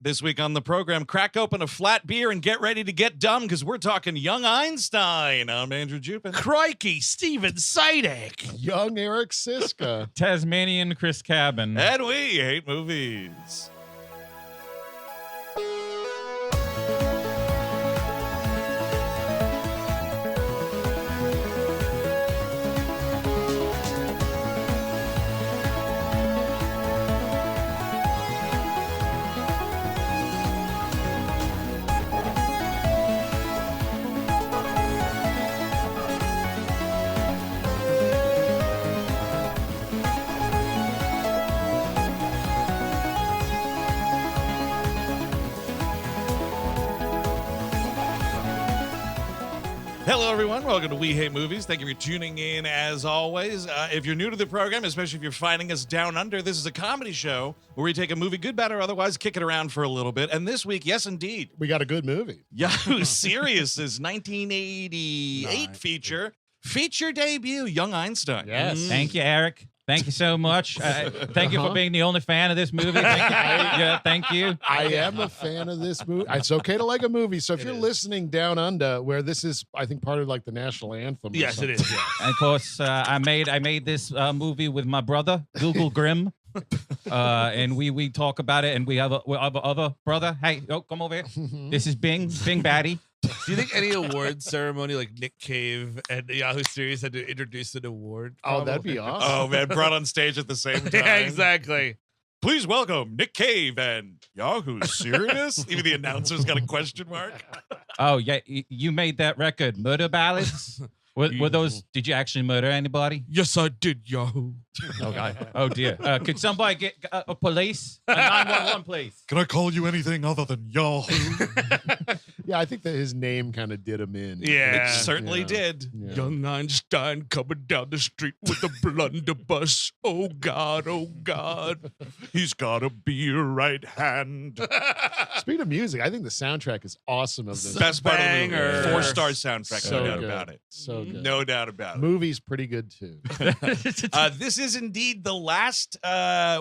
This week on the program, crack open a flat beer and get ready to get dumb because we're talking young Einstein. I'm Andrew Jupin. Crikey, Steven Sidek. Young Eric Siska. Tasmanian Chris Cabin. And we hate movies. Hello, everyone. Welcome to We Hate Movies. Thank you for tuning in, as always. If you're new to the program, especially if you're finding us down under, this is a comedy show where we take a movie, good, bad, or otherwise, kick it around for a little bit. And this week, yes, indeed, We got a good movie. Yahoo Serious' 1988 feature debut, Young Einstein. Yes. Thank you, Eric. Thank you so much. Thank you for being the only fan of this movie. Thank you. I am a fan of this movie. It's okay to like a movie. So if you're is. listening down under, where this is, I think, part of like the national anthem. or Yes, it something. is. Yeah. And of course, I made this movie with my brother, Google Grimm. And we talk about it, and we have other brother. Hey, come over here. This is Bing Batty. Do you think any award ceremony like Nick Cave and Yahoo Serious had to introduce an award? Oh, that'd be awesome. Oh, man, brought on stage at the same time. Yeah, exactly. Please welcome Nick Cave and Yahoo Serious. Even the announcer's got a question mark. Oh yeah, you made that record, Murder Ballads. Were those? Did you actually murder anybody? Yes, I did, Yahoo. Okay. Oh dear. Could somebody get a police? A 911, please. Can I call you anything other than Yahoo? Yeah, I think that his name kind of did him in. Yeah. It certainly Yeah. did. Yeah. Young Einstein coming down the street with a blunderbuss. Oh, God, oh, God. He's got a beer right hand. Speaking of music, I think the soundtrack is awesome of this. Best part of the movie. Banger. 4-star soundtrack, So no doubt good. about it. So good. No doubt about it. Movie's pretty good too. This is indeed the last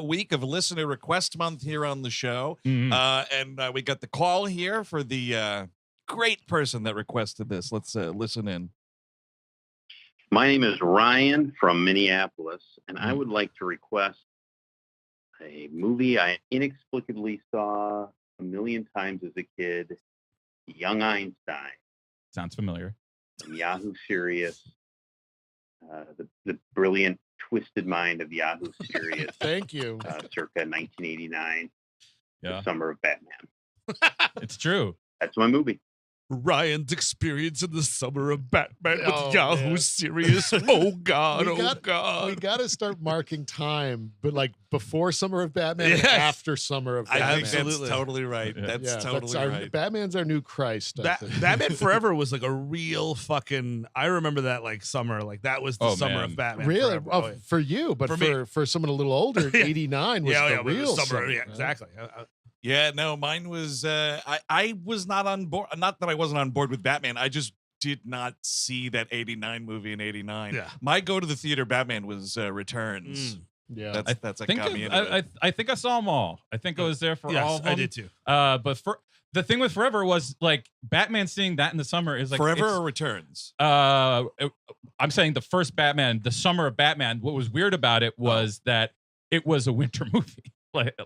week of Listener Request Month here on the show. Mhm. And we got the call here for the great person that requested this. Let's listen in. My name is Ryan from Minneapolis, and I would like to request a movie I inexplicably saw a million times as a kid, Young Einstein, Sounds familiar. from Yahoo Serious, the brilliant, twisted mind of Yahoo Serious, Thank you. circa 1989, Yeah, the summer of Batman. it's true. That's my movie. Ryan's experience in the summer of Batman with Oh, Yahoo man. Serious. Oh, God, We oh, got- God. We got to start marking time, but like before Summer of Batman and Yes. after Summer of I Batman. think that's Absolutely. totally right. Yeah. That's Yeah, totally our, right. Batman's our new Christ. I think. Batman Forever was like a real fucking. I remember that like summer, like that was the Oh, summer man. of Batman. Really? Forever. Oh, Oh, yeah. for you, but For for, me. someone a little older, Yeah. 89 was yeah, the but it real was summer. Yeah, right? exactly. Yeah, no, mine was I was not on board. Not that I wasn't on board with Batman. I just did not see that 89 movie in 89. Yeah. My go to the theater Batman was Returns. Yeah. That's what got me into it. I think I saw them all. I think I was there for all Yes, of them. I did too. But for the thing with Forever was like Batman seeing that in the summer is like Forever it's- or Returns? I'm saying the first Batman, the summer of Batman. What was weird about it was that it was a winter movie.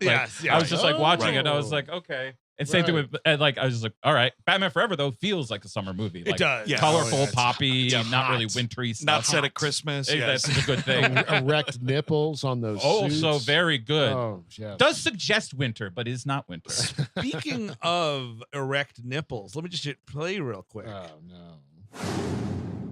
Yes, yeah, I was just like watching right. it. I was like, okay. And same thing with like I was just like, all right. Batman Forever though feels like a summer movie. Like, It does. Yeah. colorful, Oh, yeah, it's poppy, Yeah, not really hot. wintry stuff. Not set Hot. at Christmas. Hey, Yes. That's a good thing. Erect nipples on those Oh, so suits. very good. Oh, yeah. Does suggest winter, but is not winter. Speaking of erect nipples, let me just hit play real quick. Oh, no.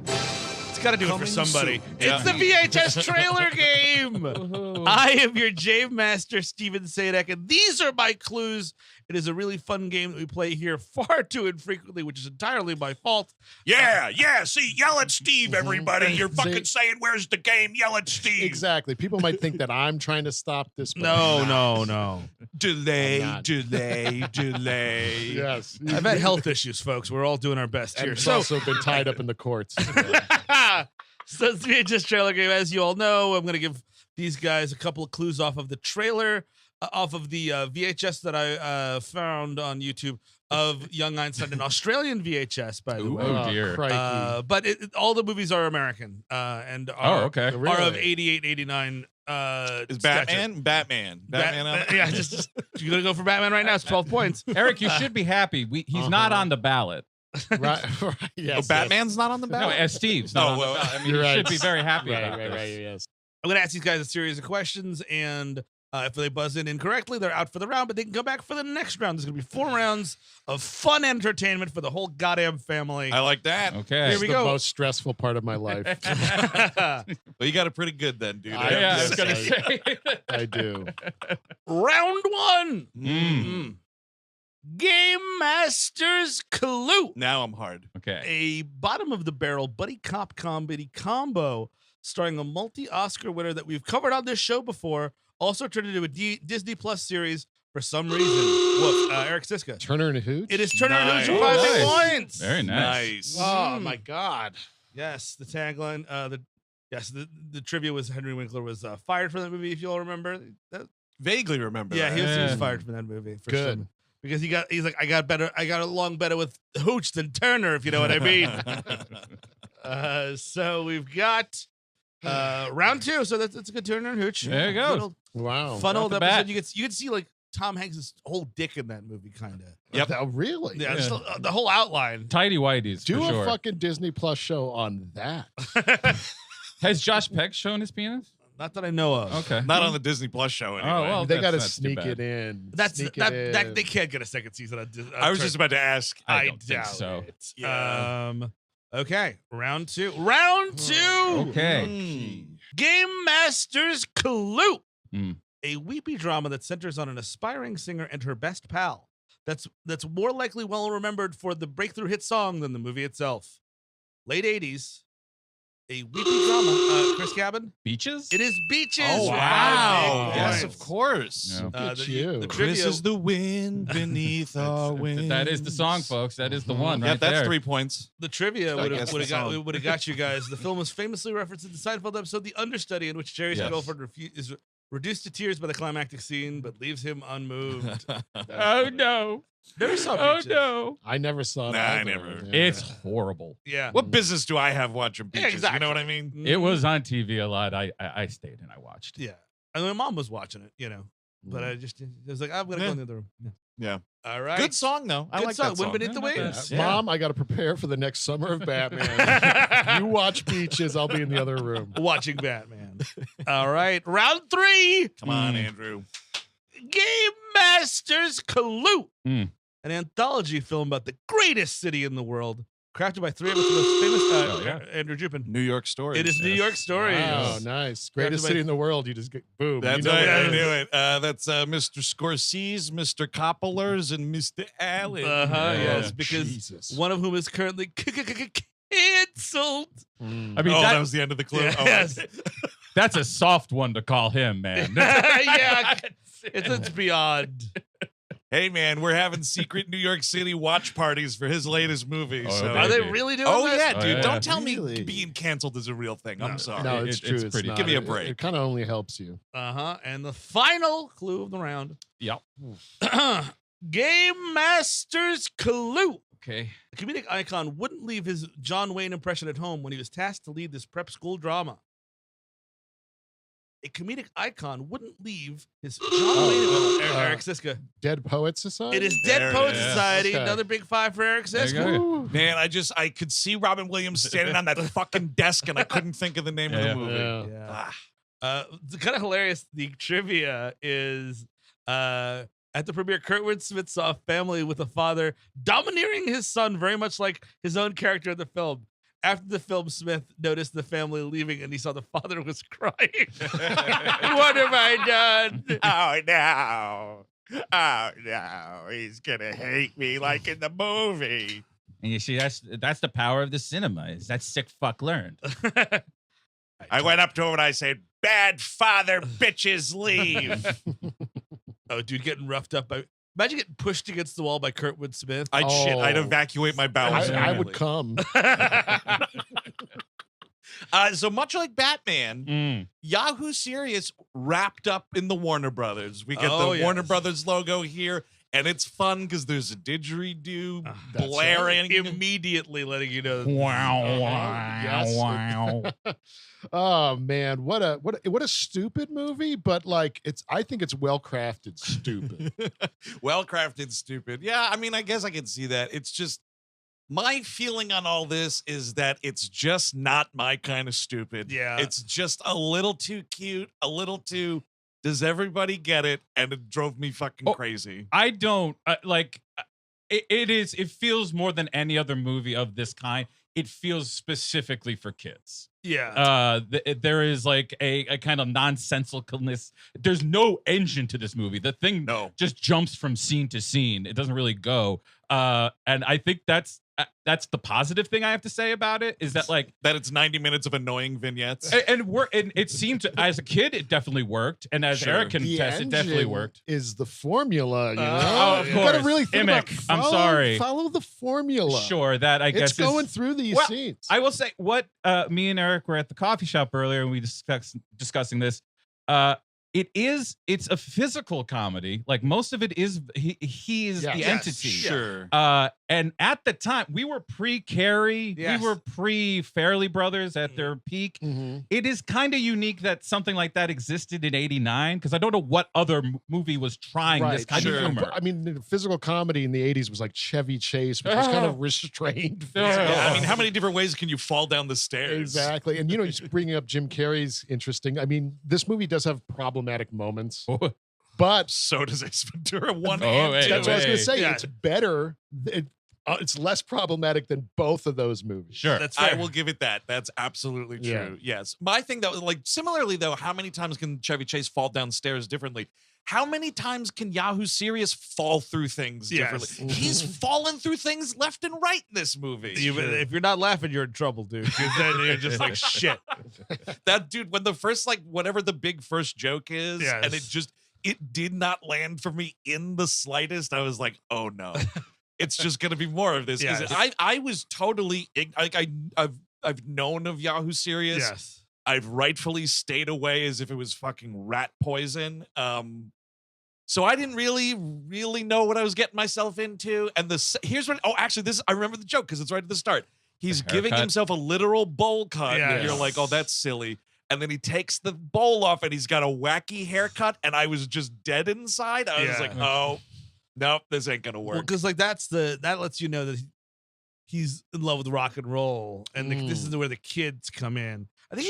It's got to do it for Coming somebody. soon. It's the VHS trailer game. I am your Jave Master, Steven Sadek, and these are my clues. It is a really fun game that we play here far too infrequently, which is entirely my fault. Yeah. See, yell at Steve, everybody. You're See- fucking saying, "Where's the game?" Yell at Steve. Exactly. People might think that I'm trying to stop this. But No, I'm no, not. no. Delay, I'm not. delay. Yes. I've had health issues, folks. We're all doing our best here. And So, also been tied up in the courts. so it's the VHS trailer game. As you all know, I'm going to give these guys a couple of clues off of the trailer. off of the VHS that I found on YouTube of Young Einstein, an Australian VHS, by the way. Oh, dear. Crikey. But all the movies are American and are, okay. Really? are of 88, 89. Is stature. Batman out? Yeah, just you're gonna go for Batman right now. It's 12 points. Eric, you should be happy. He's not on the ballot. Right. Yes. Oh, Batman's not on the No, ballot? as Steve's not Oh, on well, the ballot. I mean, you're you right. should be very happy Right. about Right. this. Right. Yes. I'm gonna ask these guys a series of questions, and if they buzz in incorrectly, they're out for the round. But they can come back for the next round. There's gonna be 4 rounds of fun entertainment for the whole goddamn family. I like that. Okay. Here we the go. most stressful part of my life. Well, you got it pretty good then, dude. I- Yeah, I was Yes, gonna I- say. I do. Round 1. Mm. Game Master's Clue. Now I'm hard. Okay. A bottom of the barrel buddy cop comedy combo starring a multi-Oscar winner that we've covered on this show before, also turned into a Disney Plus series for some reason. Woof, Eric Siska. Turner and Hooch. It is Turner and Hooch for Nice. 5 big Nice. points. Very nice. Oh my God. Yes, the tagline. The trivia was Henry Winkler was fired from that movie. If you all remember, Vaguely remember yeah, that. he was Yeah. fired from that movie. For Good. some- because he's like I got along better with Hooch than Turner, if you know what I mean. So we've got round 2. So that's a good Turner and Hooch. There you go. Good old- Wow. Fun Off old the episode. bat. You could see like Tom Hanks' whole dick in that movie, kind of. Yep. Oh, really? Yeah, Yeah. just the whole outline. Tidy whities, Do for a sure. fucking Disney Plus show on that. Has Josh Peck shown his penis? Not that I know of. Okay. Not on the Disney Plus show anyway. Oh, well, They got to that's too sneak bad. it in. That's Sneak that, it that in. they can't get a second season. I was just about to ask. I I don't think doubt so. it. Yeah. Okay, round 2. Round 2. Okay. Mm. Game Master's Clue. Mm. A weepy drama that centers on an aspiring singer and her best pal. That's more likely well remembered for the breakthrough hit song than the movie itself. Late 80s. A weepy drama. Chris Cabin. Beaches? It is Beaches. Oh, Five wow. big Yes, points. of course. Yeah. Look at the you. the Chris trivia- is the wind beneath our wings. That is the song, folks. That is the one Yep, right that's there. 3 points. The trivia I would guess have the song. got you guys. The film was famously referenced in the Seinfeld episode "The Understudy," in which Jerry's Yes. girlfriend is reduced to tears by the climactic scene, but leaves him unmoved. Oh, no. Never saw Oh, Beaches. no. I never saw it. Nah, I either. never. Yeah. It's horrible. Yeah. What business do I have watching Yeah, Beaches? exactly. You know what I mean? Mm-hmm. It was on TV a lot. I stayed and I watched. Yeah. And my mom was watching it, but I just it was like, I'm gonna go in the other room. Yeah. All right. Good song, though. I Good like song. that song. Wind Beneath the Yeah, not Wings. bad. Mom, I got to prepare for the next summer of Batman. You watch Beaches. I'll be in the other room. Watching Batman. All right. Round 3. Come on, Andrew. Game Master's Clue. Mm. An anthology film about the greatest city in the world, crafted by 3 of its most famous Andrew Jupin. New York Story. It is New York Story. Wow, nice. Greatest by- city in the world. You just get boom. That's you know right. what I it knew is. it. That's Mr. Scorsese, Mr. Coppolers, and Mr. Allen. Uh-huh, Yeah. yes, because Jesus. one of whom is currently canceled. Mm. I mean, Oh, that, that was the end of the clue. Oh, Yes. that's a soft one to call him, man. Yeah, it's beyond. Hey, man, we're having secret New York City watch parties for his latest movie. Oh, so. Are they baby. really doing Oh, this? yeah, Oh, dude. yeah. Don't tell me Really? being canceled is a real thing. I'm sorry. No, it's It's true. It's pretty- not. Give me a It- break. It kind of only helps you. Uh-huh. And the final clue of the round. Yep. Game Master's Clue. Okay. The comedic icon wouldn't leave his John Wayne impression at home when he was tasked to lead this prep school drama. A comedic icon wouldn't leave his John Wayne. Eric Siska. Dead Poets Society. It is Dead There it Poets is. Society. Okay. Another big 5 for Eric There you Siska. go. Woo. Man, I could see Robin Williams standing on that fucking desk, and I couldn't think of the name of Yeah. the movie. Yeah. Yeah. Ah. It's kind of hilarious. The trivia is at the premiere, Kurtwood Smith saw a family with a father domineering his son very much like his own character in the film. After the film, Smith noticed the family leaving and he saw the father was crying. What have I done? Oh, no. Oh, no. He's going to hate me like in the movie. And you see, that's the power of the cinema. Is that sick fuck learned? I went up to him and I said, bad father bitches leave. Oh, dude, getting roughed up by. Imagine getting pushed against the wall by Kurtwood Smith. I'd Oh. evacuate my bowels. I immediately. would come. So much like Batman, Yahoo Serious wrapped up in the Warner Brothers. We get the Warner Brothers logo here, and it's fun because there's a didgeridoo blaring. Immediately letting you know. Wow. Oh man, what a stupid movie, but like I think it's well crafted stupid. Well crafted stupid. Yeah, I mean, I guess I can see that. It's just my feeling on all this is that it's just not my kind of stupid. Yeah. It's just a little too cute, a little too does everybody get it? And it drove me fucking crazy. I don't like it feels more than any other movie of this kind. It feels specifically for kids. Yeah. There is like a kind of nonsensicalness. There's no engine to this movie. The thing just jumps from scene to scene. It doesn't really go. And I think that's the positive thing I have to say about it is that like that it's 90 minutes of annoying vignettes. And it seemed to, as a kid, it definitely worked. And as Eric can attest, it definitely worked. Is the formula, you know? Oh, of you course. gotta really think about I'm sorry. Follow the formula. Sure, that I guess it's going through these scenes. I will say what me and Eric were at the coffee shop earlier and we discussing this. It's a physical comedy. Like most of it is he is the entity. Sure. And at the time we were pre-Carrie, Yes. we were pre-Fairley Brothers at their peak. It is kind of unique that something like that existed in '89 because I don't know what other movie was trying this kind of humor. I mean, the physical comedy in the '80s was like Chevy Chase, which was kind of restrained. Yeah, I mean, how many different ways can you fall down the stairs? Exactly. And, you know, just bringing up Jim Carrey's interesting. I mean, this movie does have problematic moments, but so does Ace Ventura 1 Oh, and wait, 2. that's what I was going to say. Yeah. It's better. It's less problematic than both of those movies. Sure. That's I fair. will give it that. That's absolutely true. Yeah. Yes. My thing though, like similarly though, how many times can Chevy Chase fall downstairs differently? How many times can Yahoo Serious fall through things differently? He's fallen through things left and right in this movie. If you're not laughing, you're in trouble, dude. 'Cause then you're just like shit. That dude, when the first like whatever the big first joke is, Yes. and it did not land for me in the slightest. I was like, oh no. It's just gonna be more of this. Yes. I was totally like I've known of Yahoo Serious. Yes. I've rightfully stayed away as if it was fucking rat poison. So I didn't really know what I was getting myself into. And here's what. Oh, actually, I remember the joke because it's right at the start. He's giving himself a literal bowl cut. Yes. And you're like, oh, that's silly. And then he takes the bowl off and he's got a wacky haircut. And I was just dead inside. I was like, oh, nope, this ain't gonna work. Well, because like that lets you know that he's in love with rock and roll, and this is where the kids come in. I think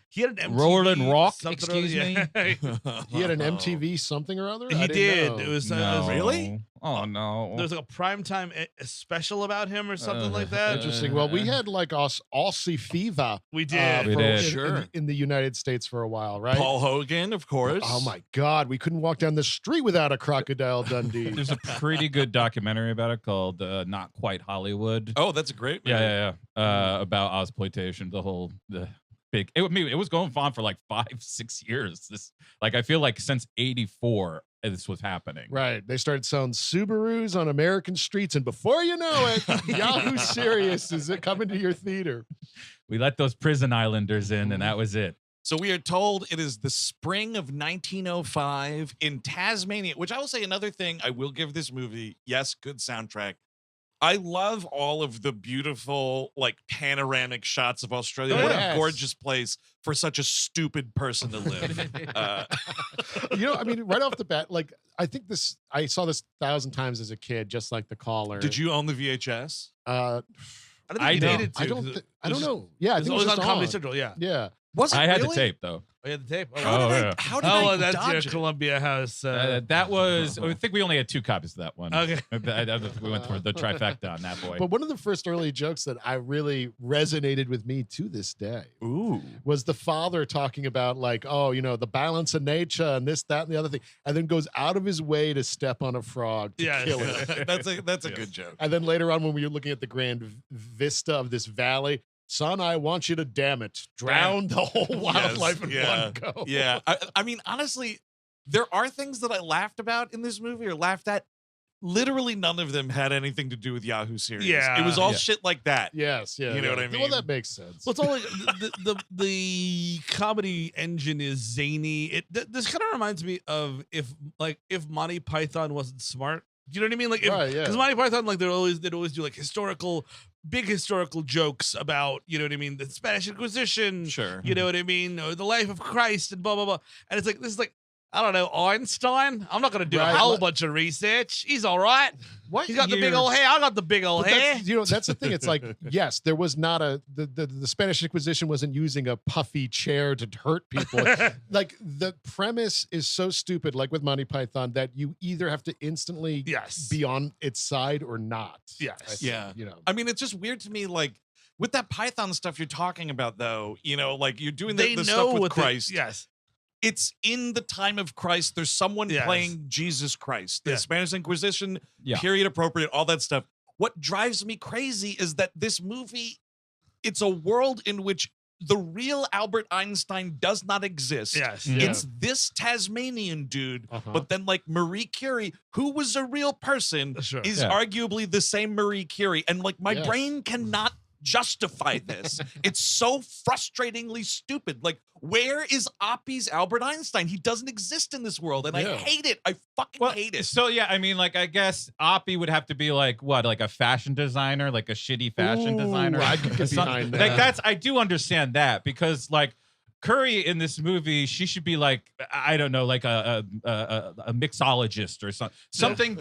he had an MTV Rollin' Rock, something excuse me? He had an MTV something or other? He I did. didn't know. It was Really? Oh no. There was like a primetime special about him or something like that. Interesting. Well, we had like Aussie Fever. We did. We did. Sure. In the United States for a while, right? Paul Hogan, of course. Oh my God, we couldn't walk down the street without a Crocodile Dundee. There's a pretty good documentary about it called Not Quite Hollywood. Oh, that's a great movie. Yeah. About Ozploitation, the big. It was going on for like 5-6 years. I feel like since '84 this was happening. Right. They started selling Subarus on American streets, and before you know it, Yahoo Serious is it coming to your theater. We let those prison islanders in, and that was it. So we are told it is the spring of 1905 in Tasmania, which I will say another thing I will give this movie. Yes, good soundtrack. I love all of the beautiful, like, panoramic shots of Australia. What a gorgeous place for such a stupid person to live. You know, I mean, right off the bat, like, I saw this 1,000 times as a kid, just like The Caller. Did you own the VHS? I don't think I you don't. needed to. I don't know. Yeah, I It think was it was on just Comedy on. Central. Yeah. Yeah. Was it I had really? the tape though. Oh, yeah, the tape. How did I that's dodge your it? Columbia House. That was. I think we only had 2 copies of that one. Okay. We went for the trifecta on that boy. But one of the first early jokes that I really resonated with me to this day Ooh. was the father talking about, like, oh, you know, the balance of nature and this, that, and the other thing, and then goes out of his way to step on a frog to Yeah. kill it. That's a good joke. And then later on, when we were looking at the grand vista of this valley, son, I want you to damn it, drown the whole wildlife in one go. Yeah. I mean, honestly, there are things that I laughed about in this movie or laughed at. literally none of them had anything to do with Yahoo Serious. Yeah. It was all Yeah. shit like that. Yes, yeah. You know yeah. what I mean? Well, that makes sense. Well, it's all like the comedy engine is zany. This kind of reminds me of if Monty Python wasn't smart. Do you know what I mean? Like, Right, yeah. Because Monty Python, like they'd always do like big historical jokes about, you know what I mean, the Spanish Inquisition. Sure. You know what I mean, or the life of Christ and blah blah blah. And it's like this is like, I don't know, Einstein. I'm not going to do Right. a whole bunch of research. He's all right. What He's got the big year- old hair. I got the big old But hair. that's the thing. It's like, yes, there was not the Spanish Inquisition wasn't using a puffy chair to hurt people. Like the premise is so stupid, like with Monty Python, that you either have to instantly Yes. be on its side or not. Yes. I think, Yeah. You know. I mean, it's just weird to me, like, with that Python stuff you're talking about, though, you know, like you're doing They the know stuff with what Christ. yes. It's in the time of Christ. There's someone Yes. playing Jesus Christ. The Yeah. Spanish Inquisition, Yeah. period appropriate, all that stuff. What drives me crazy is that this movie, it's a world in which the real Albert Einstein does not exist. Yes. Yeah. It's this Tasmanian dude, Uh-huh. but then like Marie Curie, who was a real person, Sure. is Yeah. arguably the same Marie Curie. And like my Yes. brain cannot justify this. It's so frustratingly stupid. Like, where is Oppie's Albert Einstein? He doesn't exist in this world, and I Yeah. hate it. I fucking hate it. So yeah, I mean, like I guess Oppie would have to be like what, like a fashion designer, like a shitty fashion Ooh, designer. I could get Some- behind Like that. that's I do understand that because like Curry in this movie, she should be like I don't know, like a mixologist or something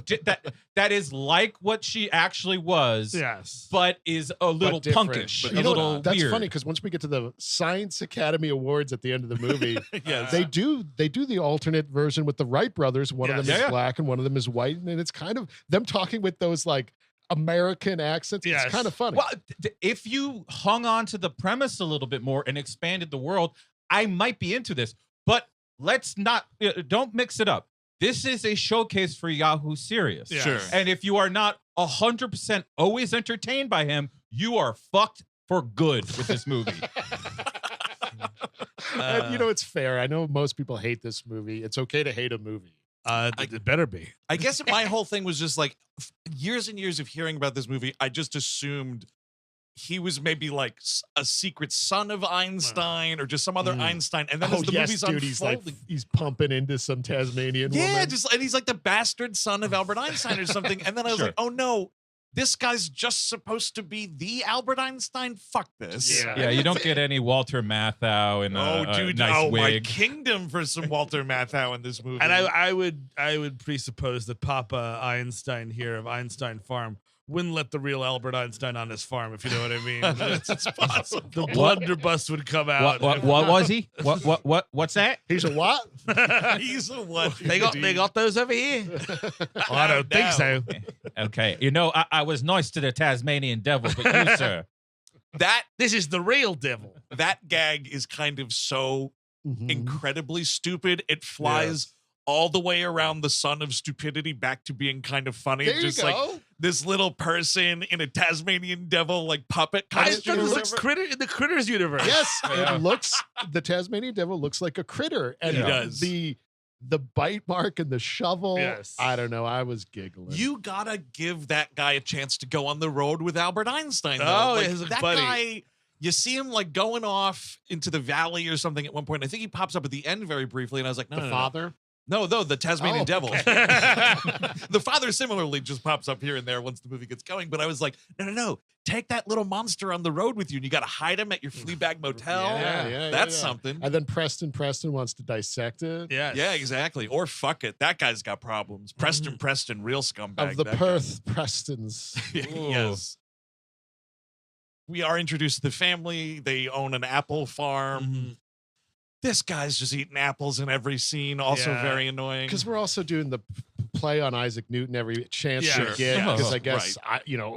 that is like what she actually was, Yes. but is a little different. punkish, But a you know little what? That's weird. funny because once we get to the Science Academy Awards at the end of the movie, Yes. they do the alternate version with the Wright brothers. One of them Yes. is Yeah. black and one of them is white, and it's kind of them talking with those like American accents. Yes. It's kind of funny. Well, if you hung on to the premise a little bit more and expanded the world, I might be into this. But let's not, don't mix it up. This is a showcase for Yahoo Serious. Yes. Sure. And if you are not 100% always entertained by him, you are fucked for good with this movie. And, you know, it's fair. I know most people hate this movie. It's okay to hate a movie. It better be. I guess my whole thing was just like years and years of hearing about this movie, I just assumed he was maybe like a secret son of Einstein or just some other Mm. Einstein. And then Oh as the yes, movie's dude. He's like unfolding, he's pumping into some Tasmanian yeah, woman. and he's like the bastard son of Albert Einstein or something. And then I was Sure. like, oh no, this guy's just supposed to be the Albert Einstein. Fuck this. Yeah. Yeah, you don't get any Walter Matthau in Oh, a dude! nice oh, my wig. kingdom for some Walter Matthau in this movie. And I would presuppose that Papa Einstein here of Einstein Farm wouldn't let the real Albert Einstein on his farm, if you know what I mean. it's possible. The blunderbuss would come out. What was he? What's that? He's a what? He's a what? They got those over here. I don't think so. Okay, you know, I was nice to the Tasmanian Devil, but you, sir, That This is the real devil. that gag is kind of so Mhm. incredibly stupid. It flies all the way around the sun of stupidity back to being kind of funny. There you Just like go. this little person in a Tasmanian devil like puppet I costume. thought it or was like whatever. in the Critters universe. Yes, Yeah. it looks. The Tasmanian Devil looks like a critter, and He does. the bite mark and the shovel. Yes. I don't know. I was giggling. You gotta give that guy a chance to go on the road with Albert Einstein. Though. Oh, like, his that buddy. guy. You see him like going off into the valley or something at one point. I think he pops up at the end very briefly, and I was like, no, the no, no, father. No, the Tasmanian Oh, Devil. okay. The father similarly just pops up here and there once the movie gets going. But I was like, no. Take that little monster on the road with you, and you got to hide him at your Fleabag motel. Yeah, That's yeah. something. And then Preston wants to dissect it. Yes. Yeah, exactly. Or fuck it. That guy's got problems. Preston, real scumbag. Of the that guy. Perth Prestons. Yes. We are introduced to the family. They own an apple farm. Mhm. This guy's just eating apples in every scene. Also Yeah. very annoying. Because we're also doing the play on Isaac Newton every chance Yeah, we sure. get. Yeah. Because I guess,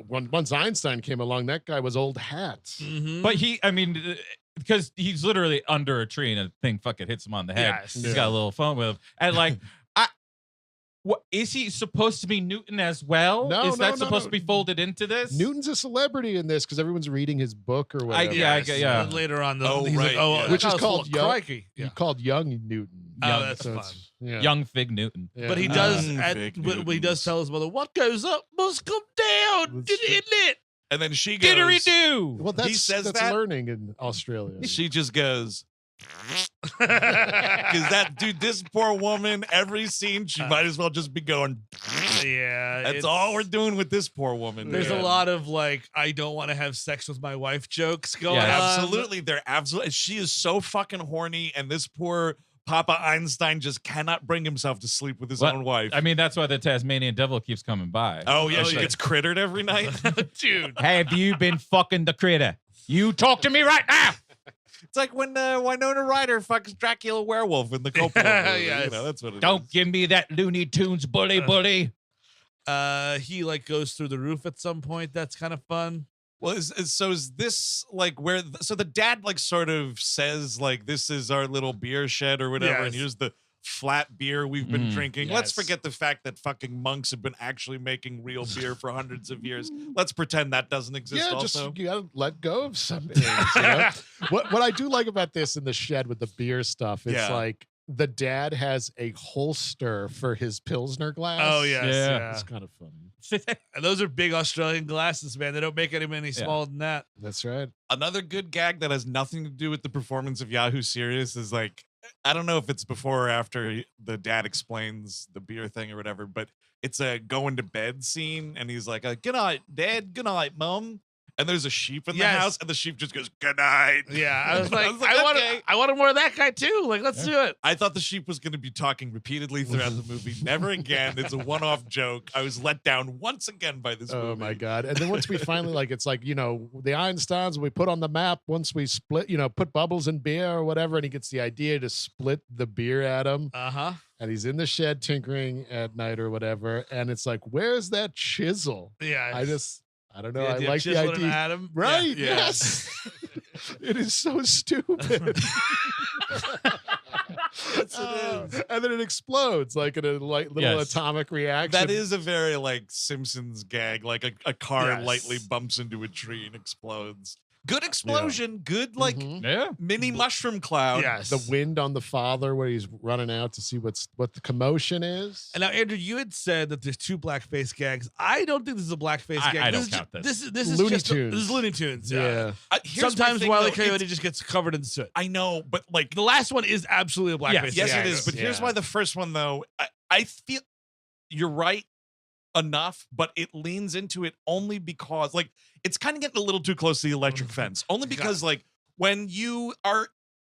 once Einstein came along, that guy was old hat. Mhm. but because he's literally under a tree and a thing fucking hits him on the head. Yes. He's got a little phone with him, and like, what is he supposed to be Newton as well? No, is that no, supposed no. to be folded into this? Newton's a celebrity in this because everyone's reading his book or whatever. Yeah, Yes. yeah. And later on, Oh, he's right, like, yeah. Which is that was called full of crikey. He called young Newton. Oh, that's So fun. it's- yeah. Young Fig Newton. Yeah. But he does Vic but he does Newtons. tell his mother, "What goes up must come down, That's true. isn't it?" And then she goes, Didgeridoo. Well, that's says that's that? learning in Australia. she just goes, because that dude, this poor woman, every scene, she might as well just be going. Yeah, That's all we're doing with this poor woman. There's a man. lot of like, I don't want to have sex with my wife jokes going Yeah, on. Absolutely. They're absolutely. She is so fucking horny, and this poor Papa Einstein just cannot bring himself to sleep with his What? own wife. I mean, that's why the Tasmanian Devil keeps coming by. oh, yeah, Oh, she yeah. gets crittered every night. Dude. Have you been fucking the critter? You talk to me right now. It's like when Winona Ryder fucks Dracula werewolf in the Coppola movie. Yes. You know, that's what it is. Don't give me that Looney Tunes bully. He like goes through the roof at some point. That's kind of fun. Well, is this like where? So the dad like sort of says like, "This is our little beer shed or whatever," and Yes. here's the flat beer we've been drinking. Let's yes. forget the fact that fucking monks have been actually making real beer for hundreds of years. Let's pretend that doesn't exist. Yeah, also, just you gotta let go of some things. You know? What I do like about this in the shed with the beer stuff is Yeah. like the dad has a holster for his Pilsner glass. Oh yes, Yeah. yeah. It's kind of funny. And those are big Australian glasses, man. They don't make any Yeah. smaller than that. That's right. another good gag that has nothing to do with the performance of Yahoo Serious is like, I don't know if it's before or after the dad explains the beer thing or whatever, but it's a going to bed scene, and he's like, "Good night, Dad. Good night, Mom." And there's a sheep in the Yes. house, and the sheep just goes, "Good night." Yeah, I was like, okay. I wanted more of that guy too. Like, let's do it. I thought the sheep was going to be talking repeatedly throughout the movie. Never again. It's a one-off joke. I was let down once again by this movie. Oh my god! And then once we finally like, it's like, you know, the Einsteins we put on the map. Once we split, you know, put bubbles in beer or whatever, and he gets the idea to split the beer at him, Uh-huh. and he's in the shed tinkering at night or whatever, and it's like, where's that chisel? Yeah. I don't know. The I idea of like the chiseling an idea. atom. Right? Yeah. Yes. It is so stupid. Yes, it is. And then it explodes like in a little Yes. atomic reaction. That is a very like Simpsons gag. Like a car Yes. lightly bumps into a tree and explodes. Good explosion. Good like Mhm. Yeah. mini mushroom cloud. Yes. the wind on the father where he's running out to see what the commotion is. And now, Andrew, you had said that there's two blackface gags. I don't think this is a blackface I gag. don't is count ju- this. This is Looney just Tunes. This is Looney Tunes. Yeah. Here's my Sometimes thing, Wile E. though. Coyote It's- just gets covered in soot. I know, but like The last one is absolutely a blackface. yes, gag. it is. But here's Yeah. why the first one though, I feel you're right enough, but it leans into it only because like it's kind of getting a little too close to the electric fence. Only because like when you are,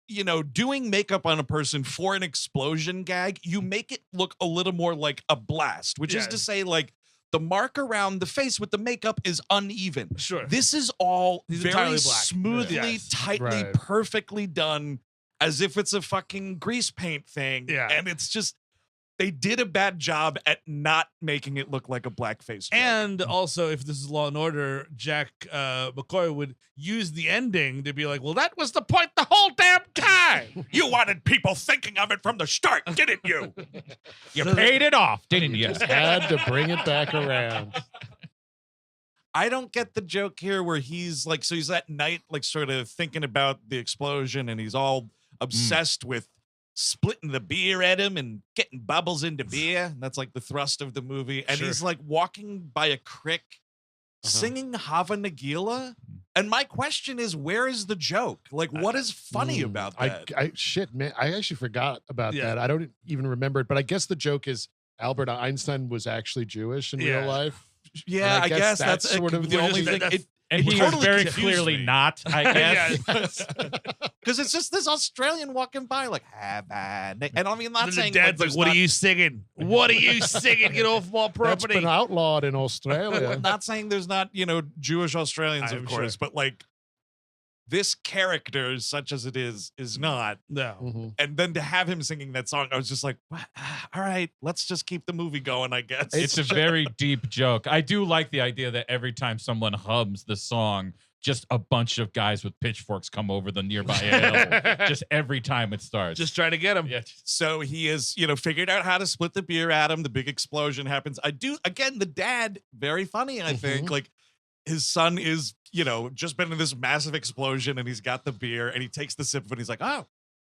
you know, doing makeup on a person for an explosion gag, you make it look a little more like a blast, which is to Yes. say like the mark around the face with the makeup is uneven. Sure. This is all He's very entirely black. smoothly, Yes. tightly, Right. perfectly done, as if it's a fucking grease paint thing. Yeah. And it's just they did a bad job at not making it look like a blackface joke. And also, if this is Law and Order, Jack McCoy would use the ending to be like, "Well, that was the point the whole damn time." you wanted people thinking of it from the start, didn't you? You paid it off, didn't you? Had to bring it back around. I don't get the joke here where he's like, so he's at night, like sort of thinking about the explosion, and he's all obsessed with splitting the beer at him and getting bubbles into beer. And that's like the thrust of the movie. And Sure. he's like walking by a creek singing Hava Nagila. And my question is, where is the joke? Like, what is funny about that? Shit, man. I actually forgot about Yeah. that. I don't even remember it, but I guess the joke is Albert Einstein was actually Jewish in Yeah. real life. yeah, and I I guess guess that's that's sort of the what only is- thing. that's- And It he totally was very confused clearly me. not, I guess. Because it's just this Australian walking by, like, Hava Nag-" and I mean, not And the saying dad's like, there's "What not- are you singing? What are you singing? Get off my That's property." been outlawed in Australia. not saying there's not, you know, Jewish Australians, I'm of course, sure. but like this character, such as it is not. No. Mhm. And then to have him singing that song, I was just like, "What? All right, let's just keep the movie going, I guess. It's a very deep joke. I do like the idea that every time someone hums the song, just a bunch of guys with pitchforks come over the nearby hill. Just every time it starts. Just trying to get him. yeah. So he has, you know, figured out how to split the beer at him. The big explosion happens. I do, again, the dad, very funny, I think. Like, his son is, you know, just been in this massive explosion and he's got the beer and he takes the sip of it and he's like, oh,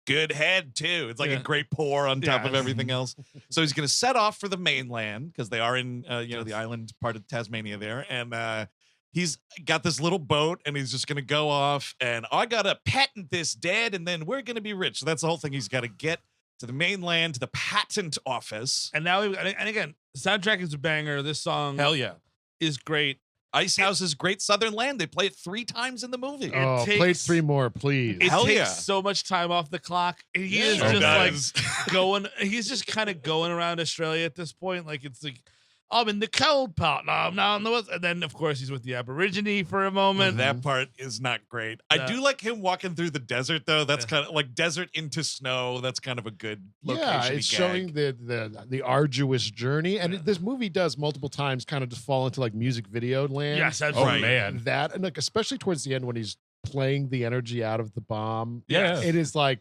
good head too. It's like a great pour on top of everything else. So he's going to set off for the mainland because they are in the island part of Tasmania there, and he's got this little boat, and he's just going to go off. And I got to patent this, Dad, and then we're going to be rich. So that's the whole thing. He's got to get to the mainland, to the patent office. And now, and again, the soundtrack is a banger. This song, Hell yeah, is great. Ice House is Great Southern Land. They play it 3 times in the movie. Oh, play 3 more, please. It Hell takes yeah. so much time off the clock. And he is Oh, just guys. like going. He's just kind of going around Australia at this point. Like it's like, I'm in the cold part now. I'm now in the west. And then, of course, he's with the Aborigine for a moment. That part is not great. I do like him walking through the desert, though. That's kind of like desert into snow. That's kind of a good location. Yeah, it's showing the arduous journey. And this movie does multiple times kind of just fall into like music video land. Yes, that's Oh right. man. That, and like especially towards the end when he's playing the energy out of the bomb. Yeah. It is like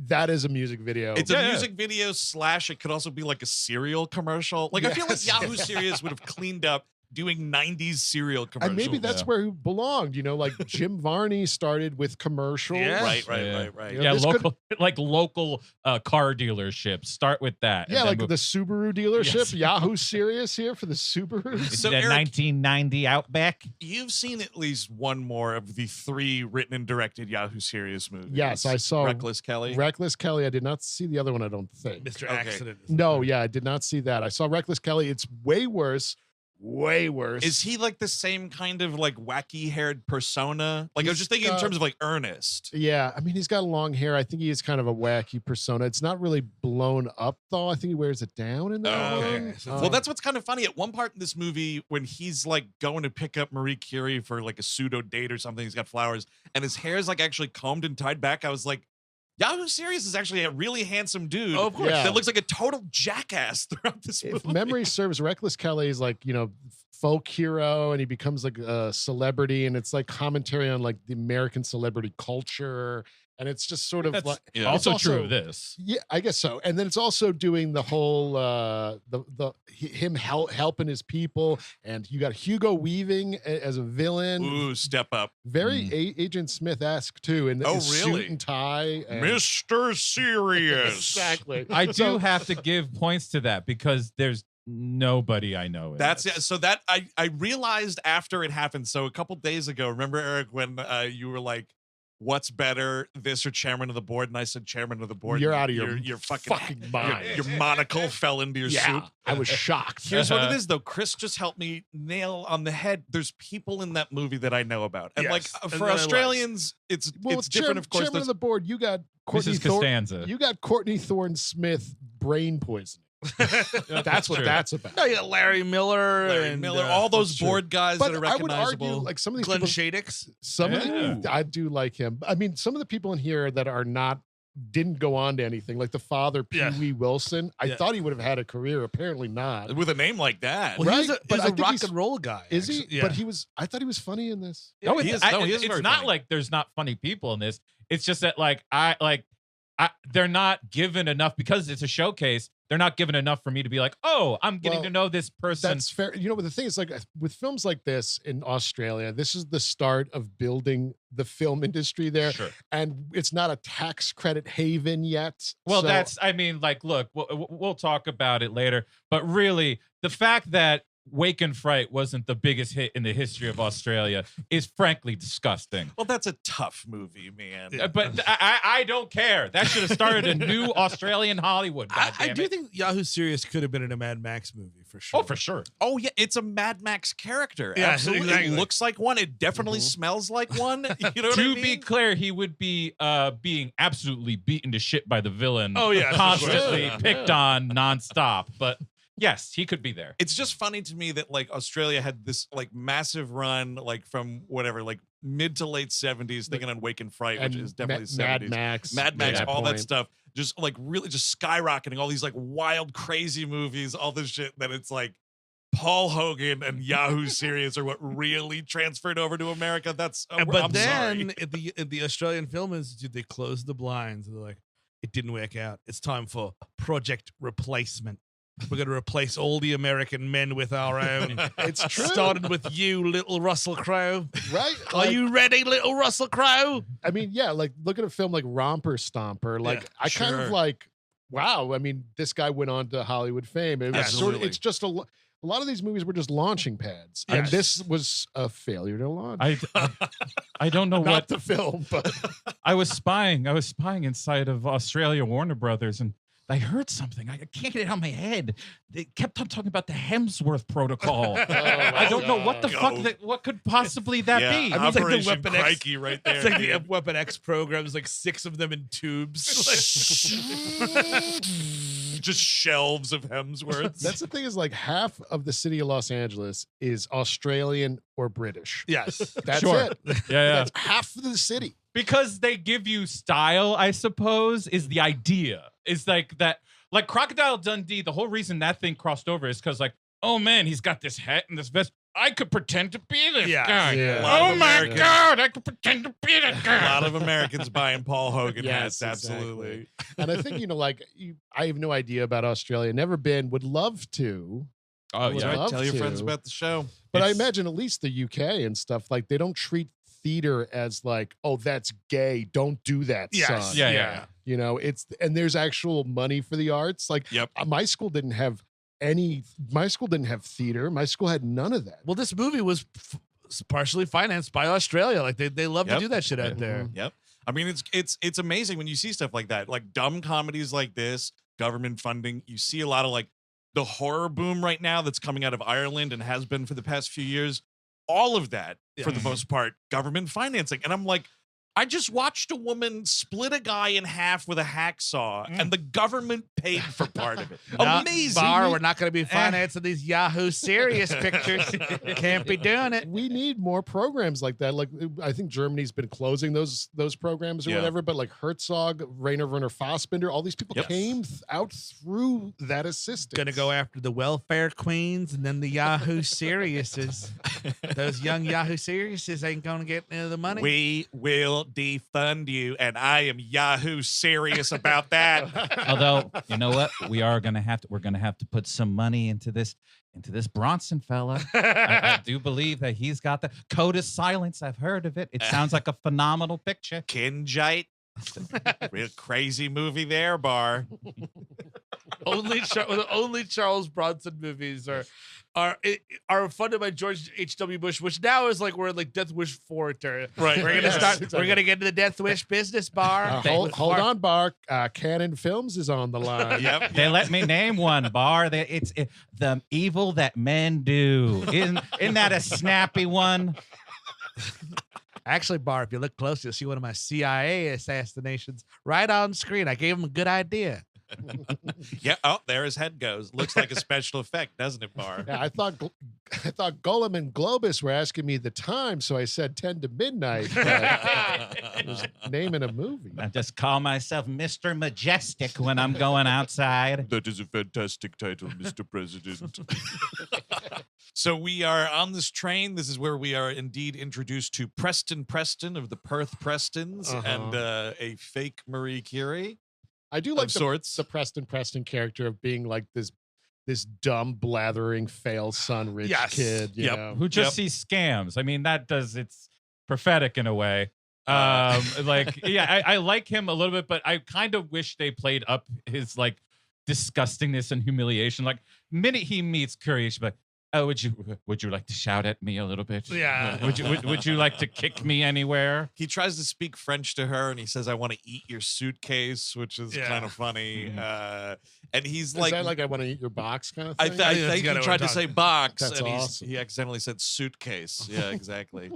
that is a music video. It's a music video / it could also be like a cereal commercial. Like I feel like Yahoo Serious would have cleaned up doing 90s cereal commercials. And maybe that's where he belonged. Like Jim Varney started with commercials. Yeah. Right. You know, Yeah, this local car dealerships. Start with that. Yeah, and like then the Subaru dealership. Yes. Yahoo Serious here for the Subarus. So, the Eric, 1990 Outback. You've seen at least one more of the 3 written and directed Yahoo Serious movies. Yes, I saw Reckless Kelly. Reckless Kelly. I did not see the other one, I don't think. Mr. Okay. Accident. No, yeah, I did not see that. I saw Reckless Kelly. It's way worse. Way worse. Is he like the same kind of like wacky haired persona? Like I was just thinking in terms of like Ernest. Yeah, I mean, he's got long hair. I think he is kind of a wacky persona. It's not really blown up, though. I think he wears it down in that Oh, one. okay. So Well, that's what's kind of funny. At one part in this movie, when he's like going to pick up Marie Curie for like a pseudo date or something, he's got flowers, and his hair is like actually combed and tied back. I was like, Yahoo Serious is actually a really handsome dude. Oh, of course. Yeah. That looks like a total jackass throughout this movie. If memory serves, Reckless Kelly is like, folk hero, and he becomes like a celebrity, and it's like commentary on like the American celebrity culture. And it's just sort of That's like Yeah. it's also true of this. Yeah, I guess so. And then it's also doing the whole him helping his people, and you got Hugo Weaving as a villain. Ooh, step up. Very Agent Smith-esque too, in Oh, his really? suit and tie. And Mr. Serious. exactly. I do So- have to give points to that because there's nobody I know. In That's this. so that I realized after it happened. So a couple days ago, remember, Eric, when you were like, what's better, this or chairman of the board? And I said chairman of the board. You're and out of your your fucking mind. Your monocle fell into your Yeah, soup. I was shocked. Here's what it is, though. Chris just helped me nail on the head. There's people in that movie that I know about, and Yes, like and for that I like. Australians, it's different. Of course, Chairman of there's the board, you got Courtney Mrs. Costanza. You got Courtney Thorne Smith brain poisoning. That's what true. that's about. No, you got Larry Miller and all those that's true. board guys But that are I would recognizable. argue, like some of these Glenn people, Shadix. some of Yeah. the, I do like him. I mean, some of the people in here that are not didn't go on to anything, like the father Yeah. Peewee Wilson. I Yeah. thought he would have had a career. Apparently not. with a name like that. Well, he's Right, a, but he's I a think rock he's- and roll guy. Is he? actually. Yeah. But he was. I thought he was funny in this. No, he it's, is- no, he is it's very not funny. like there's not funny people in this. It's just that they're not given enough because it's a showcase. They're not given enough for me to be like, oh, I'm getting Well, to know this person. That's fair. But the thing is, like with films like this in Australia, this is the start of building the film industry there, Sure. and it's not a tax credit haven yet. Well, So- look, we'll talk about it later. But really, the fact that Wake and Fright wasn't the biggest hit in the history of Australia is frankly disgusting. Well, that's a tough movie, man. But I don't care. That should have started a new Australian Hollywood. I goddamn do it. think Yahoo Serious could have been in a Mad Max movie for sure. Oh, for sure. Oh yeah, it's a Mad Max character. Yeah, Absolutely, exactly. it looks like one. It definitely smells like one. You know what I To mean? be clear, he would be being absolutely beaten to shit by the villain. Oh, yeah, for constantly sure. picked on nonstop. But yes, he could be there. It's just funny to me that like Australia had this like massive run, like from whatever, like mid to late 70s, thinking on Wake and Fright, which and is definitely Mad 70s. Max, Mad Max, at all that point. stuff, just like really just skyrocketing. All these like wild, crazy movies, all this shit that it's like Paul Hogan and Yahoo Serious are what really transferred over to America. That's But I'm then sorry. at the Australian Film Institute, they closed the blinds. They're like, it didn't work out. It's time for Project Replacement. We're going to replace all the American men with our own. It's true. Starting with you, little Russell Crowe. Right? Are you ready, little Russell Crowe? I mean, yeah, like look at a film like Romper Stomper. Like Yeah, I kind of sure. like, wow. I mean, this guy went on to Hollywood fame. It was sort of, Absolutely. it's just a lot of these movies were just launching pads, and Yes. this was a failure to launch. I don't know Not what the film, but I was spying inside of Australia Warner Brothers, and I heard something. I can't get it out of my head. They kept on talking about the Hemsworth Protocol. I don't know what the fuck what could possibly that Yeah, be. I mean, it's like the Operation Weapon X- Crikey right there. It's like the dude. Weapon X programs, like 6 of them in tubes. Just shelves of Hemsworths. that's the thing is like half of the city of Los Angeles is Australian or British. Yes. That's Sure. it. yeah. That's half of the city. Because they give you style, I suppose, is the idea. It's like that, like Crocodile Dundee. The whole reason that thing crossed over is because, like, oh man, he's got this hat and this vest. I could pretend to be this Yeah. guy. Yeah. A lot Oh of my Americans- god, I could pretend to be that A guy. lot of Americans buying Paul Hogan Yes, hats. Absolutely. And I think, like, I have no idea about Australia. Never been, would love to. Oh Would yeah. love Tell your friends to. about the show. But I It's- imagine at least the UK and stuff, like, they don't treat theater as like, oh, that's gay. Don't do that, Yes. son. Yeah. And there's actual money for the arts. Like, Yep. my school didn't have theater. My school had none of that. Well, this movie was partially financed by Australia. Like they love Yep. to do that shit out there. Yep. I mean, it's amazing when you see stuff like that, like dumb comedies like this, government funding. You see a lot of like the horror boom right now that's coming out of Ireland and has been for the past few years. All of that, for the most part, government financing. And I'm like, I just watched a woman split a guy in half with a hacksaw, and the government paid for part of it. Amazing. Bar, we're not going to be financing these Yahoo Serious pictures. Can't be doing it. We need more programs like that. Like, I think Germany's been closing those programs or Yeah. whatever. But like Herzog, Rainer Werner Fassbinder, all these people Yep. came out through that assistance. Going to go after the welfare queens and then the Yahoo Seriouses. Those young Yahoo Seriouses ain't going to get any of the money. We will defund you, and I am Yahoo serious about that. Although, you know what? We're gonna have to put some money into this Bronson fella. I do believe that he's got the Code of Silence. I've heard of it. It sounds like a phenomenal picture. Kinjite. Real crazy movie there, Bar. only Charles Bronson movies are funded by George H.W. Bush, which now is like we're in like Death Wish 4 territory. Right. We're gonna Yes, start. exactly. We're gonna get into the Death Wish business bar. Hold on, Bar. Canon Films is on the line. Yep. They let me name one, Bar. It's the evil that men do. Isn't that a snappy one? Actually, Bar, if you look close, you'll see one of my CIA assassinations right on screen. I gave him a good idea. Yeah. Oh, there his head goes. Looks like a special effect, doesn't it, Bar? Yeah, I thought Golem and Globus were asking me the time, so I said 10 to midnight. But I was naming a movie. I just call myself Mr. Majestic when I'm going outside. That is a fantastic title, Mr. President. So we are on this train. This is where we are indeed introduced to Preston of the Perth Prestons and a fake Marie Curie. I do like Of sorts. the Preston character of being like this dumb, blathering, fail son rich Yes. kid. You Yep. know? Who just sees scams. I mean, it's prophetic in a way. I like him a little bit, but I kind of wish they played up his like disgustingness and humiliation. Like minute he meets Curie, she's like, "Oh, would you like to shout at me a little bit? Yeah. Would you like to kick me anywhere?" He tries to speak French to her, and he says, "I want to eat your suitcase," which is Yeah. kind of funny. And he's Is like, that like I want to eat your box kind of I, thing? th- I I think that's think he kinda what tried we're to say talking- box, That's and awesome. he accidentally said suitcase. Yeah, exactly.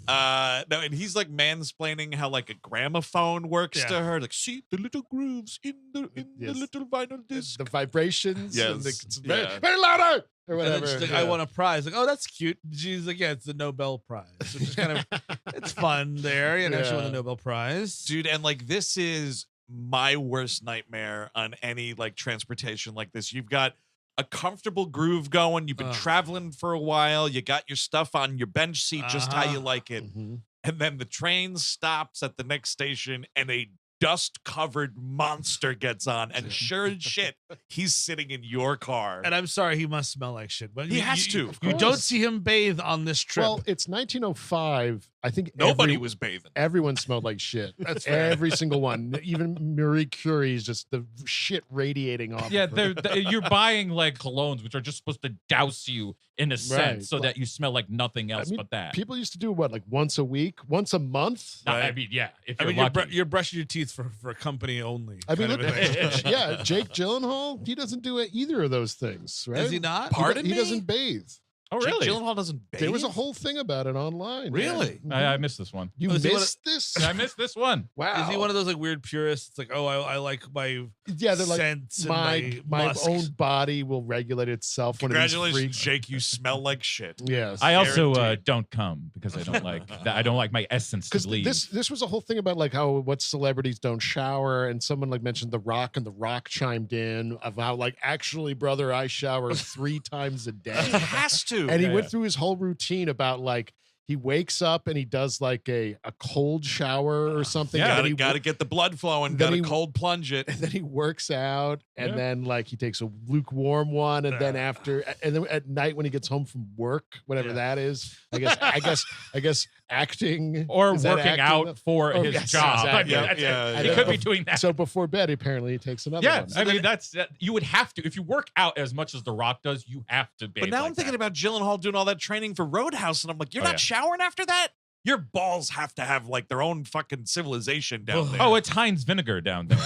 No, and he's like mansplaining how like a gramophone works Yeah. to her. Like, see the little grooves in the Yes. little vinyl disc. the vibrations. And Yes. it's very, Yeah. very louder or And then whatever. she's like, Yeah. I want a prize. Like, oh, that's cute. She's like, yeah, it's the Nobel Prize. Which is kind of, it's fun there. You know, she won the Yeah. Nobel Prize. Dude, and like this is my worst nightmare on any like transportation like this. You've got a comfortable groove going. You've been Ugh. traveling for a while. You got your stuff on your bench seat just how you Uh-huh. like it. Mhm. And then the train stops at the next station and a dust-covered monster gets on, and sure as shit, he's sitting in your car. And I'm sorry, he must smell like shit. But He has to. You Of don't course. see him bathe on this trip. Well, it's 1905. I think Nobody was bathing. Everyone smelled like shit. That's fair. Every single one. Even Marie Curie's just the shit radiating off. Yeah, of her. you're buying like colognes, which are just supposed to douse you in a scent Right. so that you smell like nothing else mean, but that. People used to do what, like once a week, once a month. I mean, yeah, if I you're mean, you're, lucky. you're brushing your teeth for a company only. I mean, kind look, of a thing. yeah, Jake Gyllenhaal, he doesn't do either of those things, right? Is he not? Pardon he me? doesn't bathe. oh, Jake really? Gyllenhaal doesn't bathe? There was a whole thing about it online. Really? Yeah. I missed this one. You Oh, is he one missed this? I missed this one. Wow. Is he one of those like weird purists? It's like, oh, I like my Yeah, they're like, scents and my musks. own body will regulate itself when it's Congratulations, Jake. You smell like shit. Yes. I also Guaranteed. don't come because I don't like that. I don't like my essence Because to leave. this was a whole thing about like how what celebrities don't shower, and someone like mentioned The Rock, and The Rock chimed in of how like actually, brother, I shower 3 times a He day, has to. and he Yeah, went yeah. through his whole routine about like he wakes up and he does like a cold shower or something. Yeah, and then he Gotta get the blood flowing. then Gotta he- cold plunge it. and then he works out, and Yeah. then like he takes a lukewarm one, and then after, and then at night when he gets home from work, whatever Yeah. that is, I guess acting or is that working acting? out for Oh, his yes, job. I mean, exactly. that's it. Yeah, He yeah. could be doing that. So before bed, apparently he takes another Yeah, one. I mean that's you would have to if you work out as much as The Rock does. You have to. But now I'm thinking about Gyllenhaal doing all that training for Roadhouse, and I'm like, you're not showering after that? Your balls have to have like their own fucking civilization down there. Oh, it's Heinz vinegar down there.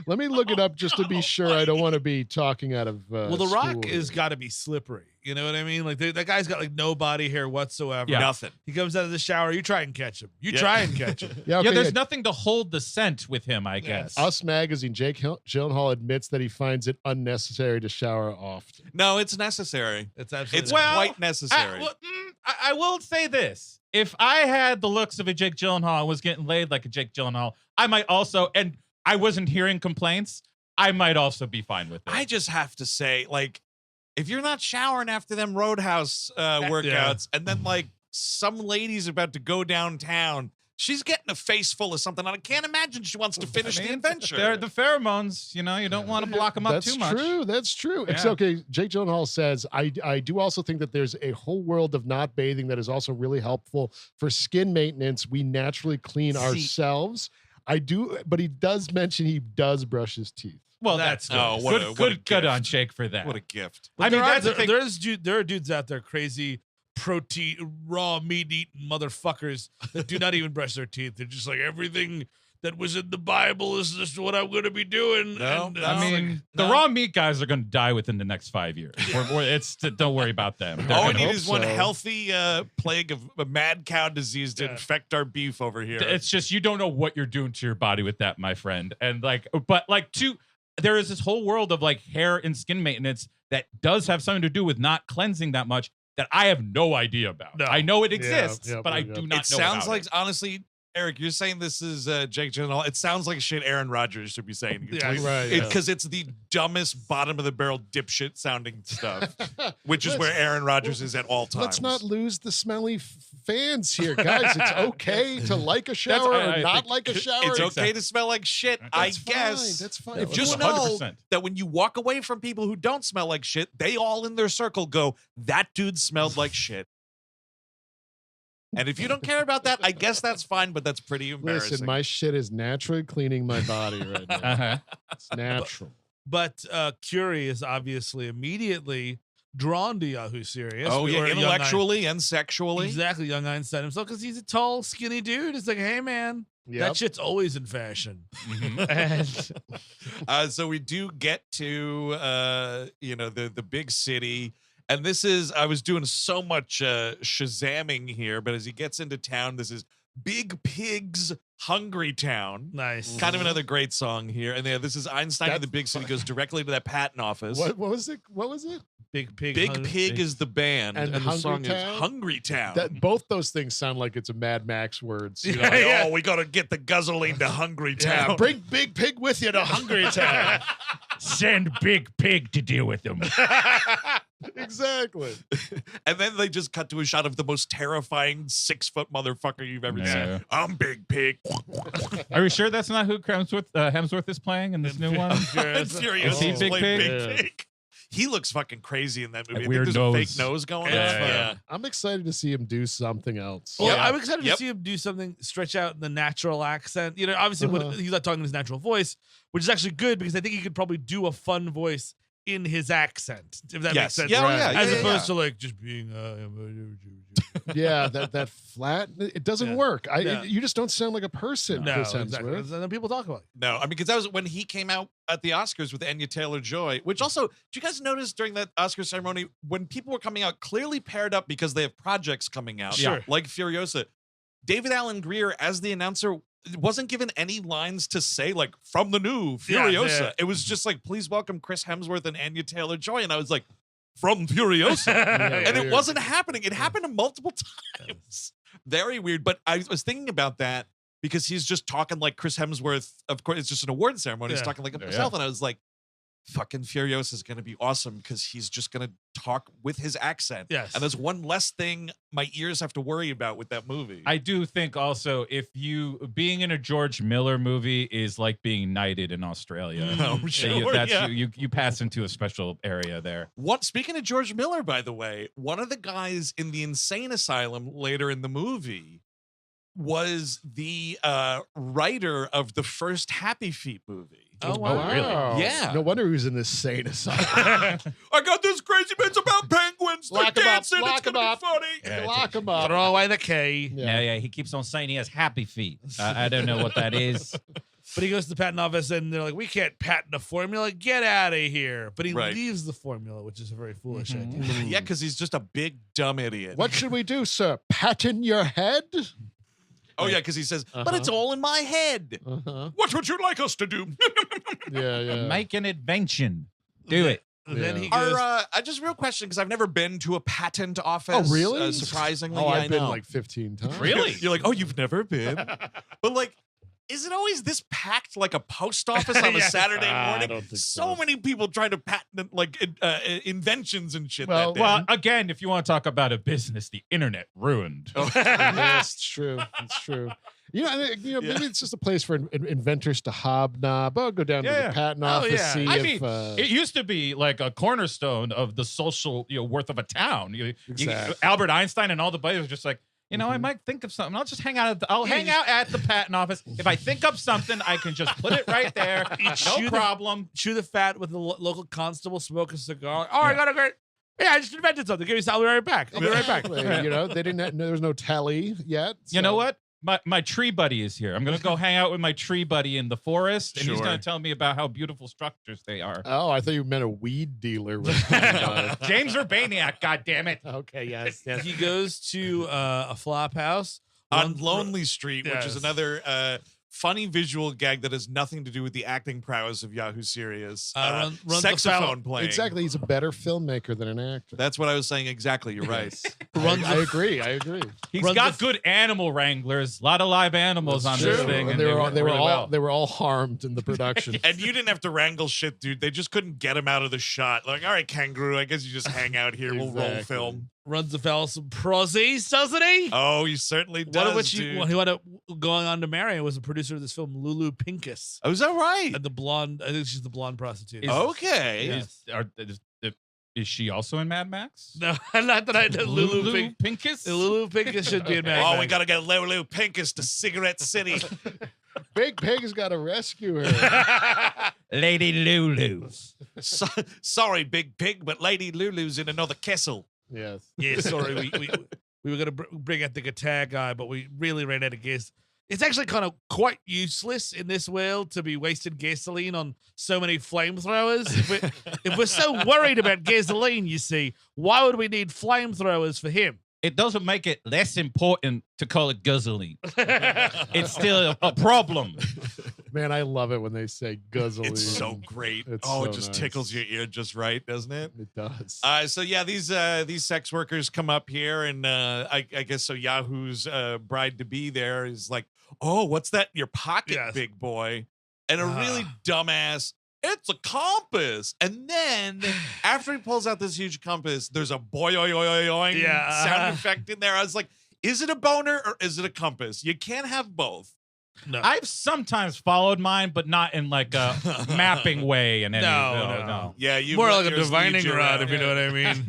Let me look it up just to be sure. I don't want to be talking out of. Well, The Rock school is here. got to be slippery. You know what I mean? Like that guy's got like no body hair whatsoever. Yeah. Nothing. He comes out of the shower. You try and catch him. You Yeah. try and catch him. Yeah, okay, yeah, there's yeah. nothing to hold the scent with him. I guess. Us Magazine. Jake Gyllenhaal admits that he finds it unnecessary to shower often. No, it's necessary. It's absolutely It's Well, quite necessary. I will say this: if I had the looks of a Jake Gyllenhaal, and was getting laid like a Jake Gyllenhaal, I might also, and I wasn't hearing complaints, I might also be fine with it. I just have to say, like, if you're not showering after them Roadhouse workouts, and then like some lady's about to go downtown, she's getting a face full of something, and I can't imagine she wants to finish the adventure. They're the pheromones, you know. You don't want to block them up That's too much. true. That's true. It's Yeah. okay. Jake Gyllenhaal says, I do also think that there's a whole world of not bathing that is also really helpful for skin maintenance. We naturally clean See- ourselves. I do, but he does mention he does brush his teeth. Well, That's that's Oh, good. what a- good, what a good gift. on Jake for that. What a gift. I mean, that's the thing. There are dudes out there, crazy protein, raw meat eating motherfuckers that do not even brush their teeth. They're just like, everything that was in the Bible is just what I'm going to be doing. No, And, no. I mean, the No. raw meat guys are going to die within the next 5 years. Don't worry about them. They're All we gonna- need is one so. healthy plague of a mad cow disease to Yeah. infect our beef over here. It's just you don't know what you're doing to your body with that, my friend. And there is this whole world of like hair and skin maintenance that does have something to do with not cleansing that much that I have no idea about. No. I know it exists, yeah, but I yeah. do not It know. sounds about like, it. honestly, Eric, you're saying this is Jake Gyllenhaal. It sounds like shit Aaron Rodgers should be saying. Yeah, right, yeah. Because it's the dumbest bottom of the barrel dipshit sounding stuff, which is Let's- where Aaron Rodgers is at all times. Let's not lose the smelly fans here, guys. It's okay to like a shower I or not think like a shower. It's okay to smell like shit, I That's guess. Fine. That's fine. Yeah, If Just you know 100%. that when you walk away from people who don't smell like shit, they all in their circle go, that dude smelled like shit. And if you don't care about that, I guess that's fine, but that's pretty embarrassing. listen, my shit is naturally cleaning my body right now. Uh-huh. It's natural. But Curie is obviously immediately drawn to Yahoo Serious. oh, yeah, Or young intellectually and sexually. Exactly, young Einstein himself, because he's a tall, skinny dude. It's like, hey, man, that shit's always in fashion. And So we do get to the big city, and this is I was doing so much shazamming here, but as he gets into town, this is Big Pig's Hungry Town. nice. Kind of another great song here, and this is Einstein in That's the big city goes directly to that patent office. What was it? What was it? Big Pig. Big Hungry- Pig is the band, And and the Hungry song Town? is Hungry Town. That both those things sound like it's a Mad Max words. You know, Like, like, Yeah. oh, we gotta get the guzzling to Hungry Town. yeah, bring Big Pig with you to Hungry Town. Send Big Pig to deal with them. Exactly. And then they just cut to a shot of the most terrifying 6-foot motherfucker you've ever Yeah. seen. I'm Big Pig. Are you sure that's not who Hemsworth is playing in this new one? Furiosa Is he Big played Pig? Big Yeah. Pig. He looks fucking crazy in that movie. That I weird think there's a nose. fake nose going Yeah. on. I'm excited to see him do something else. Well, Yeah. I'm excited Yep. to see him do something, stretch out the natural accent. You know, obviously when he's not talking in his natural voice, which is actually good because I think he could probably do a fun voice in his accent, if that makes Yes. sense. Yeah, Right. yeah, As yeah, opposed yeah. to like just being Yeah, that flat, it doesn't Yeah. work. Yeah. You just don't sound like a person, no, Chris exactly. Hemsworth. And then people talk about it. No, I mean, because that was when he came out at the Oscars with Anya Taylor-Joy, which also, did you guys notice during that Oscar ceremony when people were coming out clearly paired up because they have projects coming out, Sure. like Furiosa, David Allen Greer, as the announcer, wasn't given any lines to say, like, from the new Furiosa. yeah. It was just like, please welcome Chris Hemsworth and Anya Taylor-Joy. And I was like, from Furiosa. And it weird. wasn't happening. It happened multiple times. Very weird. But I was thinking about that because he's just talking like Chris Hemsworth. Of course, it's just an award ceremony. He's Yeah. talking like Yeah. himself. And I was like, fucking Furiosa is going to be awesome because he's just going to talk with his accent. Yes. And there's one less thing my ears have to worry about with that movie. I do think also if you being in a George Miller movie is like being knighted in Australia. Oh, So sure, that's yeah. you pass into a special area there. Speaking of George Miller, by the way, one of the guys in the insane asylum later in the movie was the writer of the first Happy Feet movie. Oh, wow. really? Yeah. No wonder he was in this sane asylum. I got this crazy bits about penguins. They're Lock 'em up, dancing. lock It's going 'em to up. be funny. Yeah, Lock him up. Throw away the key. Yeah, he keeps on saying he has happy feet. I don't know what that is. But he goes to the patent office and they're like, we can't patent a formula. Get out of here. But he Right. leaves the formula, which is a very foolish Mhm. idea. Yeah, because he's just a big, dumb idiot. What should we do, sir? Patent your head? Oh, yeah, because he says, but Uh-huh. it's all in my head. Uh-huh. What would you like us to do? Yeah. Make an invention. Do it. And then Yeah. he goes, I just real question because I've never been to a patent office. Oh, really? Surprisingly, Oh, yeah, I've I been know. like 15 times. Really? You're like, oh, you've never been. But like, is it always this packed like a post office on a Yes. Saturday I morning? don't think so so. many people trying to patent like inventions and shit. Well, that day. Well, again, if you want to talk about a business, the internet ruined. Yes, it's true. It's true. Maybe it's just a place for inventors to hobnob. Oh, go down to Yeah. the patent Oh, office, yeah. see I if. mean, It used to be like a cornerstone of the social worth of a town. Exactly. Albert Einstein and all the buddies were just like, I might think of something. I'll just hang out. I'll hang out at the patent office. If I think of something, I can just put it right there. chew No the- problem. chew the fat with the local constable, smoke a cigar. Oh, I got a great. Yeah, I just invented something. Give me I'll be right back. I'll be right back. Exactly. They didn't. There was no tally yet. You know so- what? My tree buddy is here. I'm gonna go hang out with my tree buddy in the forest, and he's Sure. gonna tell me about how beautiful structures they are. Oh, I thought you meant a weed dealer. Was coming by. James Urbaniak, God damn it! Okay. Yes. Yes. He goes to a flop house on runs- Lonely Street, which is Yes. another funny visual gag that has nothing to do with the acting prowess of Yahoo Serious. runs afoul- Saxophone playing. Exactly. He's a better filmmaker than an actor. That's what I was saying. Exactly. You're right. I agree. I agree. He's Runs got the- good animal wranglers. A lot of live animals on this True. thing, And and they were work really well. they were all harmed in the production. And you didn't have to wrangle shit, dude. They just couldn't get him out of the shot. Like, all right, kangaroo, I guess you just hang out here. We'll roll Exactly. film. runs afoul of some prosies, doesn't he? Oh, he certainly does. One of which dude. he wound up going on to marry was a producer of this film, Lulu Pincus. Oh, is that right? And the blonde, I think she's the blonde prostitute. Okay. Yeah. Is she also in Mad Max? No, not that I know. Lulu Pincus? Lulu Pincus should be in Mad Oh, Max. we got to get Lulu Pincus to Cigarette City. Big Pig's got to rescue her. Lady Lulu. Sorry, Big Pig, but Lady Lulu's in another kessel. Yes. Yeah, sorry. We were going to bring out the guitar guy, but we really ran out of gas. It's actually kind of quite useless in this world to be wasting gasoline on so many flamethrowers. If we're so worried about gasoline, you see, why would we need flamethrowers for him? It doesn't make it less important to call it guzzling. It's still a problem. Man, I love it when they say guzzling. It's so great. It's Oh, so it just nice. tickles your ear just right, doesn't it? It does. So yeah, these sex workers come up here, and I guess so. Yahoo's bride to be there is like, oh, what's that in your pocket, Yes. big boy? And a really dumbass it's a compass. And then after he pulls out this huge compass, there's a boing sound effect in there. I was like, is it a boner or is it a compass? You can't have both. No. I've sometimes followed mine, but not in like a mapping way. And No. Yeah, you More like a yours lead divining you rod, around. if you know what I mean.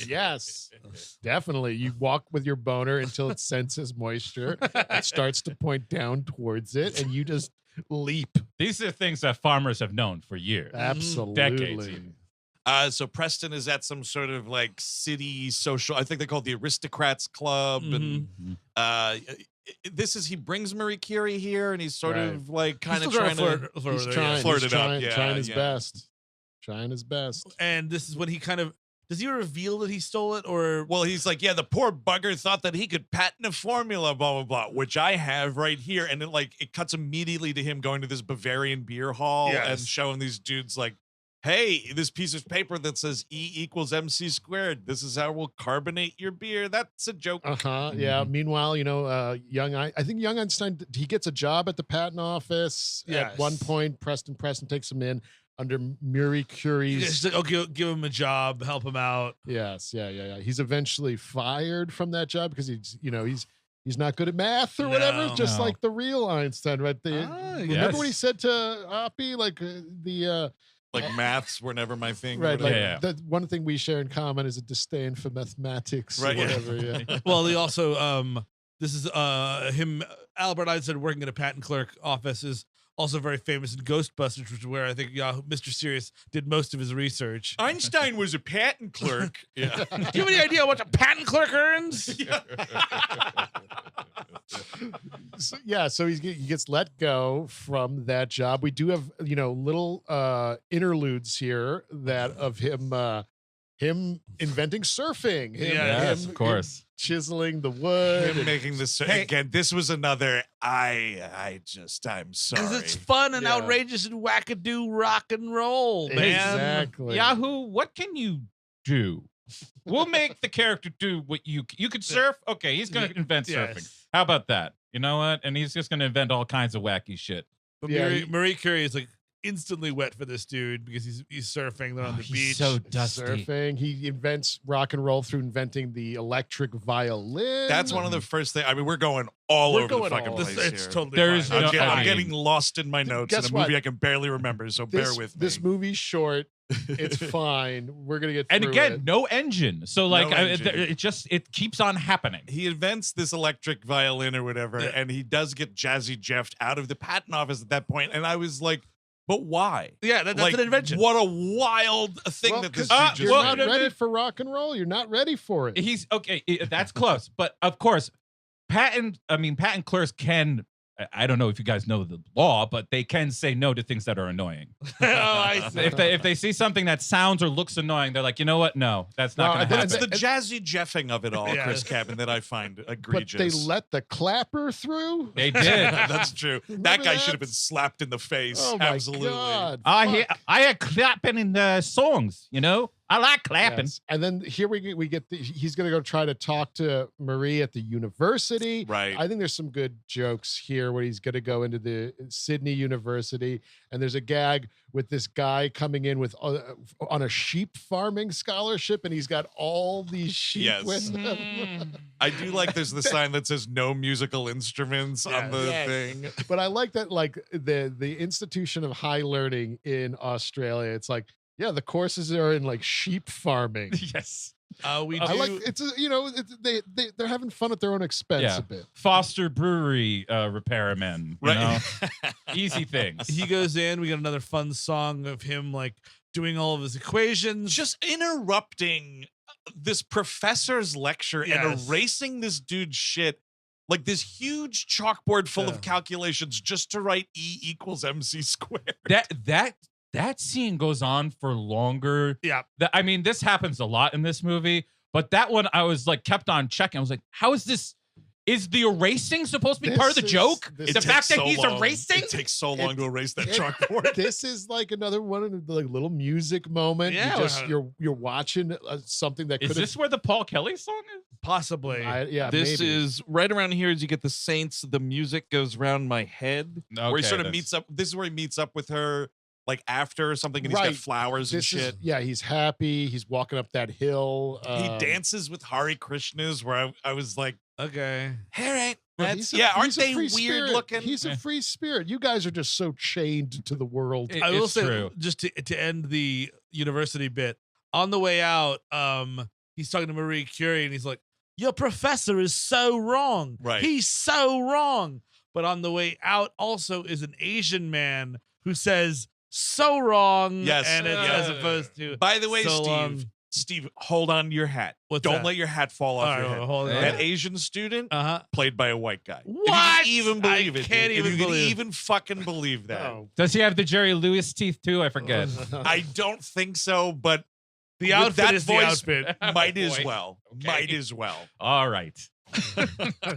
Yes, definitely. You walk with your boner until it senses moisture. It starts to point down towards it, and you just leap. These are things that farmers have known for years. Absolutely. Decades even. So Preston is at some sort of like city social. I think they call it the Aristocrats Club, and he brings Marie Curie here, and he's sort of like kind of trying to flirt it up, trying his best, trying his best. And this is when he kind of does he reveal that he stole it, or Well, he's like, yeah, the poor bugger thought that he could patent a formula, blah blah blah, which I have right here, and it cuts immediately to him going to this Bavarian beer hall and showing these dudes like, hey, this piece of paper that says E equals MC squared. This is how we'll carbonate your beer. That's a joke. Yeah. Meanwhile, I think young Einstein, he gets a job at the patent office. Yes. At one point, Preston takes him in under Marie Curie's. Give him a job, help him out. Yes. Yeah. He's eventually fired from that job because he's not good at math or whatever, just like the real Einstein, right? Remember what he said to Oppie, like like maths were never my thing. Right. Like, the one thing we share in common is a disdain for mathematics. Right. Or whatever. Yeah. Well, he also this is him. Albert Einstein working in a patent clerk office is also very famous in Ghostbusters, which is where I think Mr. Serious did most of his research. Einstein was a patent clerk. Yeah. Do you have any idea what a patent clerk earns? So he gets let go from that job. We do have little interludes here that of him inventing surfing. Yes, of course. Him chiseling the wood. Him making this again. This was another. I'm sorry. Because it's fun and outrageous and wackadoo rock and roll, man. Exactly. Yahoo, what can you do? We'll make the character do what you could surf. Okay, he's gonna invent surfing. How about that? You know what? And he's just gonna invent all kinds of wacky shit. But Marie Curie is like instantly wet for this dude because he's surfing. They're on the beach. So dusty. Surfing. He invents rock and roll through inventing the electric violin. That's one of the first things. I mean, we're going all over the fucking place It's here. totally There's fine. no- I'm I getting lost in my notes in guess a movie what? I can barely remember, so bear with me. This movie's short. It's fine. We're gonna get through And again, it. no engine. So like, No engine. it keeps on happening. He invents this electric violin or whatever, and he does get Jazzy Jeffed out of the patent office at that point. And I was like, but why? Yeah, that's Like, an invention. What a wild thing Well, that this 'cause dude you're just not did. ready for rock and roll. You're not ready for it. He's okay. That's close, but of course, patent clerks can. I don't know if you guys know the law, but they can say no to things that are annoying. I see. If they see something that sounds or looks annoying, they're like, you know what? No, that's not going to happen. It's the jazzy Jeffing of it all, Yeah. Chris Cabin, that I find egregious. But they let the clapper through. They did. That's true. That Remember guy that? should have been slapped in the face. Oh my Absolutely. God! I Fuck. hear clapping in the songs. You know, I like clapping. Yes. And then here we get he's going to go try to talk to Marie at the university. Right. I think there's some good jokes here where he's going to go into the Sydney University, and there's a gag with this guy coming in with on a sheep farming scholarship, and he's got all these sheep Yes. with him. I do like there's the sign that says no musical instruments on the Yes. thing. But I like that, like the institution of high learning in Australia. It's like, yeah, the courses are in like sheep farming. Yes. We do. I like they're having fun at their own expense Yeah. a bit. Foster Brewery repairmen. You know? Easy things. He goes in. We got another fun song of him like doing all of his equations. Just interrupting this professor's lecture and Yes. erasing this dude's shit. Like this huge chalkboard full Yeah. of calculations just to write E equals MC squared. That scene goes on for longer. Yeah. I mean, this happens a lot in this movie, but that one I was like kept on checking. I was like, how is this? Is the erasing supposed to be part of the joke? this The is- fact that so he's long. erasing? It takes so long to erase that it- chalkboard. This is like another one of the like little music moment. Yeah. You're watching something that Is could this where the Paul Kelly song is? possibly. This maybe. is right around here as you get the Saints. The music goes around my head. Where he sort of meets up. This is where he meets up with her. like after or something, and he's Right. got flowers and shit. He's happy. He's walking up that hill. He dances with Hare Krishnas, where I was like, Okay. all right. Well, That's, he's a- aren't he's a they free weird spirit. looking? He's a free spirit. You guys are just so chained to the world. I will It's say, true. just to end the university bit, on the way out, he's talking to Marie Curie, and he's like, "Your professor is so wrong. Right. He's so wrong." But on the way out, also is an Asian man who says, "So wrong." Yes. and it's as opposed to. By the way, so Steve, hold on to your hat. What's Don't that? let your hat fall off All your right, head. hold on. That Asian student Uh-huh. played by a white guy. What? If you can even believe I it. can't dude. even if you believe. can even fucking believe that. Oh. Does he have the Jerry Lewis teeth too? I forget. I don't think so, but The with outfit that is the voice, outfit. might as Boy. well. Okay. Might as well. All right.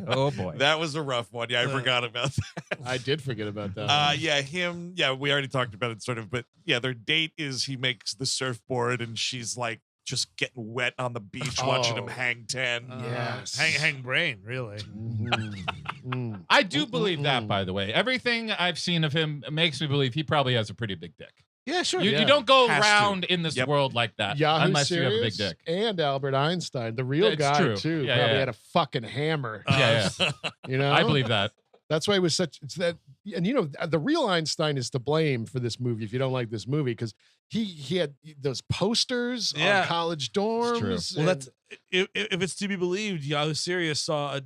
Oh boy. That was a rough one. Yeah, I forgot about that. I did forget about that. Yeah, him. Yeah, we already talked about it sort of, but yeah, their date is he makes the surfboard and she's like just getting wet on the beach watching him Oh. hang 10. Yes. Hang brain, really. Mhm. Mm. I do believe that, Mm-mm. by the way. Everything I've seen of him makes me believe he probably has a pretty big dick. Yeah, sure. You Yeah. don't go Has to. around in this Yep. world like that Yahoo unless you have a big Serious dick. and Albert Einstein, the real It's guy true. too, Yeah, probably yeah. had a fucking hammer. Yeah, You know, I believe that. That's why it was such. It's that, and you know, the real Einstein is to blame for this movie. If you don't like this movie, because he had those posters Yeah. on college dorms. true. Well, and- that's if it's to be believed. Yahoo Serious saw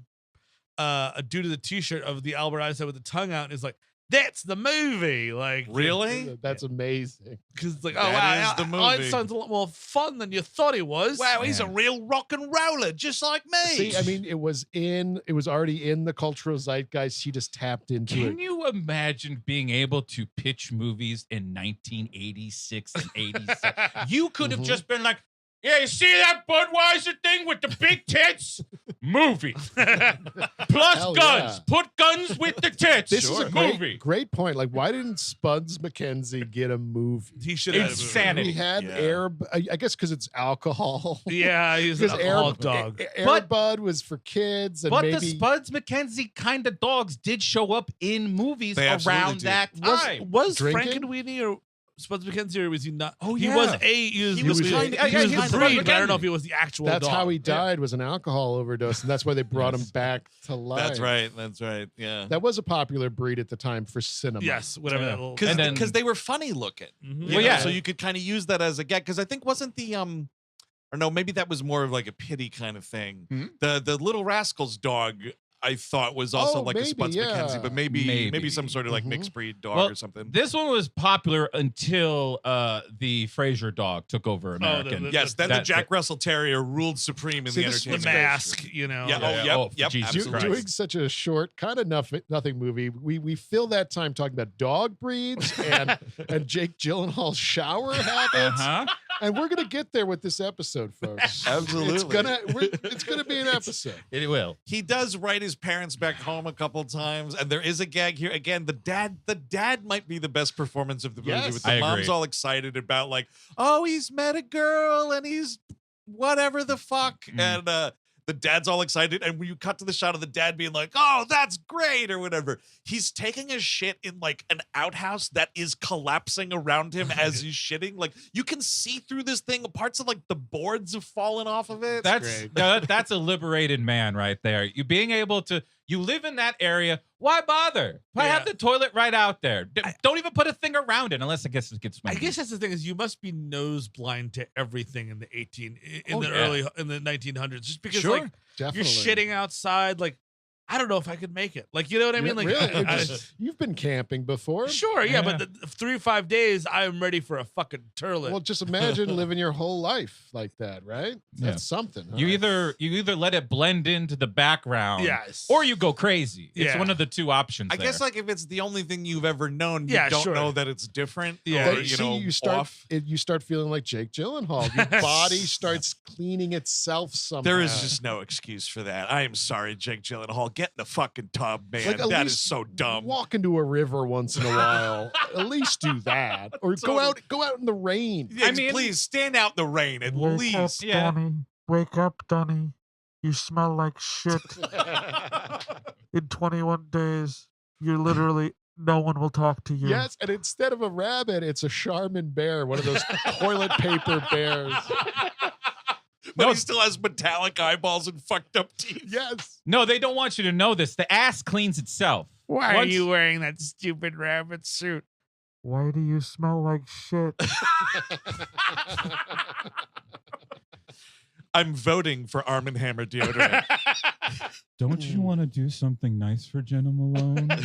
a dude with a T-shirt of the Albert Einstein with the tongue out, and is like, "That's the movie." Like, Really? that's amazing. because it's like, oh That wow, is the movie. Einstein's a lot more fun than you thought he was. Wow, he's a Man. real rock and roller, just like me. See, I mean, it was already in the cultural zeitgeist. He just tapped into Can it. you imagine being able to pitch movies in 1986 and 87? You could have Mhm. just been like, yeah, you see that Budweiser thing with the big tits? Movie. Plus Hell guns. yeah. Put guns with the tits. This is a great, movie. great point. Like, why didn't Spuds McKenzie get a movie? He should have. Insanity. He had Yeah. Air. I guess because it's alcohol. Yeah, he's an Because Air, alcoholic dog. Air Bud was for kids, and But maybe the Spuds McKenzie kind of dogs did show up in movies They absolutely around did. that time. Was Drinking? Frankenweenie or Spuds McKenzie, or was he not? Oh, he yeah. was He was was- kind yeah, of yeah, he he was was the Spuds breed, but I don't know McKenzie. if he was the actual that's dog. how he died, was an alcohol overdose, and that's why they brought him Yes. back to life. That's right. That's right. Yeah. That was a popular breed at the time for cinema. Yes, whatever Yeah. that little. Because And then- they were funny looking. Mhm. You Well, know, yeah. So you could kind of use that as a gag. Because I think wasn't the or no, maybe that was more of like a pity kind of thing. Hmm? The Little Rascals dog, I thought was also Oh, like a maybe, Spuds yeah. McKenzie, but maybe Maybe. some sort of like Mhm. mixed breed dog Well, or something. This one was popular until the Fraser dog took over American. Yes, then the that- Jack Russell Terrier ruled supreme in See, the this the was entertainment. mask, you know. Yeah, Yeah, oh, yeah. yep, Oh, yep, Jesus absolutely. Christ. Doing such a short, kind of nothing movie, we fill that time talking about dog breeds and Jake Gyllenhaal's shower habits, Uh-huh. and we're gonna get there with this episode, folks. Absolutely. It's gonna be an episode. It will. He does write his parents back home a couple times, and there is a gag here. Again, the dad might be the best performance of the movie. Yes. With the I mom's agree. all excited about like, oh, he's met a girl and he's whatever the fuck, and the dad's all excited. And when you cut to the shot of the dad being like, oh, that's great or whatever, he's taking a shit in like an outhouse that is collapsing around him as he's shitting. Like you can see through this thing. Parts of like the boards have fallen off of it. That's that's a liberated man right there. You being able to you live in that area. Why bother? Why have Yeah. the toilet right out there? Don't even put a thing around it unless I guess it gets. I guess that's the thing is you must be nose blind to everything in the Oh, yeah. early in the 1900s, just because Sure. like Definitely. you're shitting outside. Like I don't know if I could make it. Like you know what I mean? Like really? I- You've been camping before. sure, yeah, Yeah. but the 3 or 5 days I'm ready for a fucking turlet. Well, just imagine living your whole life like that, right? Yeah. That's something. Huh? You either let it blend into the background, yes, or you go crazy. It's Yeah. one of the two options. I guess like if it's the only thing you've ever known, you Yeah, don't sure. know that it's different. Yeah. or, But you see, know, you start off. you start feeling like Jake Gyllenhaal. Your body starts cleaning itself somehow. There is just no excuse for that. I am sorry, Jake Gyllenhaal. Get in the fucking tub, man. Like, at That is least so dumb. Walk into a river once in a while. At least do that, or go out in the rain. Yeah, I mean- please stand out in the rain at least. Yeah. Donnie. Wake up, Donnie. You smell like shit. In 21 days, you're literally no one will talk to you. Yes, and instead of a rabbit, it's a Charmin bear, one of those toilet paper bears. But he still has metallic eyeballs and fucked up teeth. Yes. No, they don't want you to know this. The ass cleans itself. Why Once- are you wearing that stupid rabbit suit? Why do you smell like shit? I'm voting for Arm & Hammer deodorant. Don't you want to do something nice for Jenna Malone? I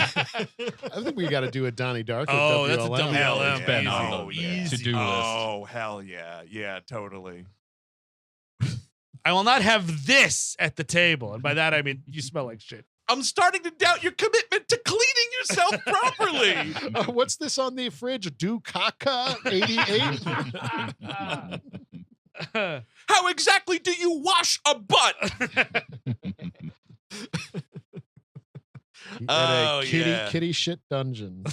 think we got to do a Donnie Darko. Oh, that's a WLM. WLM. It's been Easy. on the Easy. to-do list. Oh, hell yeah. Yeah, totally. I will not have this at the table. And by that, I mean, you smell like shit. I'm starting to doubt your commitment to cleaning yourself properly. What's this on the fridge? Do Caca 88? How exactly do you wash a butt? At a yeah. kitty shit dungeon.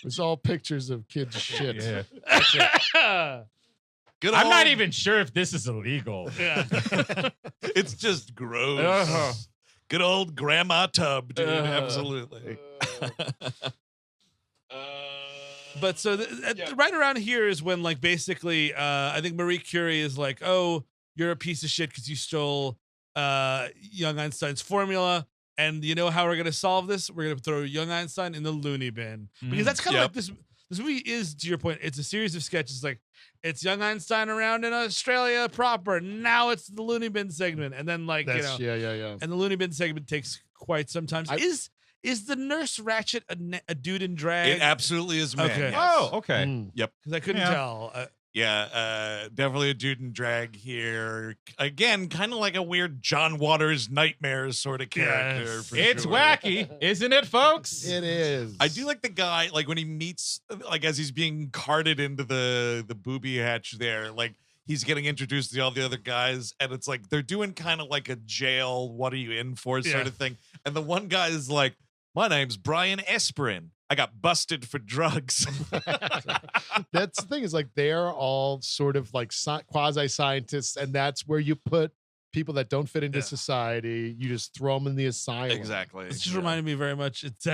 It's all pictures of kids' shit. Yeah. Good I'm not old- even sure if this is illegal. Yeah. It's just gross. Uh-huh. Good old grandma tub, dude. Uh-huh. Absolutely. But so right around here is when, like, basically, I think Marie Curie is like, "Oh, you're a piece of shit because you stole young Einstein's formula, and you know how we're gonna solve this? We're gonna throw young Einstein in the loony bin because that's kind of Yep. like this. This movie is, to your point, it's a series of sketches. Like, it's young Einstein around in Australia proper. Now it's the loony bin segment, and then That's, yeah. and the loony bin segment takes quite some time. Is the Nurse Ratchet a dude in drag? It absolutely is man. Okay. Yes. Oh, okay. Mm. Because I couldn't Yeah. tell. Yeah, definitely a dude in drag here. Again, kind of like a weird John Waters Nightmares sort of character. Yes. For It's sure. wacky, isn't it, folks? It is. I do like the guy, like when he meets, like as he's being carted into the booby hatch there, like he's getting introduced to all the other guys, and it's like they're doing kind of like a jail, what are you in for sort Yeah. of thing. And the one guy is like, my name's Brian Esperin. I got busted for drugs. That's the thing is like they're all sort of like quasi scientists, and that's where you put people that don't fit into Yeah. society. You just throw them in the asylum. Exactly. This just Yeah. reminded me very much. It's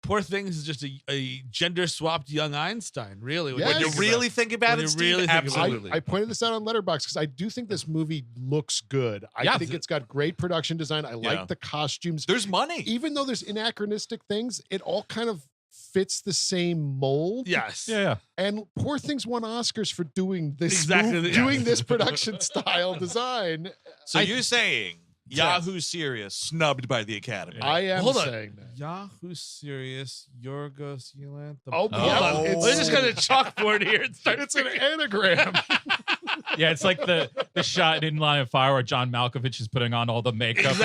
Poor Things is just a gender swapped young Einstein. Really, when Yes. When you think really think about When it, you Steve, really think about it. absolutely. I pointed this out on Letterboxd because I do think this movie looks good. I Yeah. think it's got great production design. I Yeah. like the costumes. There's money. Even though there's anachronistic things, it all kind of fits the same mold. Yes. Yeah. And Poor Things won Oscars for doing this Exactly, yeah. doing this production style design. So you're saying Yahoo Serious snubbed by the Academy? I am Hold on. saying that. Yahoo Serious, Yorgos Lanthimos. Oh, Hold yeah, on. it's- Let's just got a chalkboard here and start. It's an anagram. Yeah, it's like the shot in Line of Fire where John Malkovich is putting on all the makeup.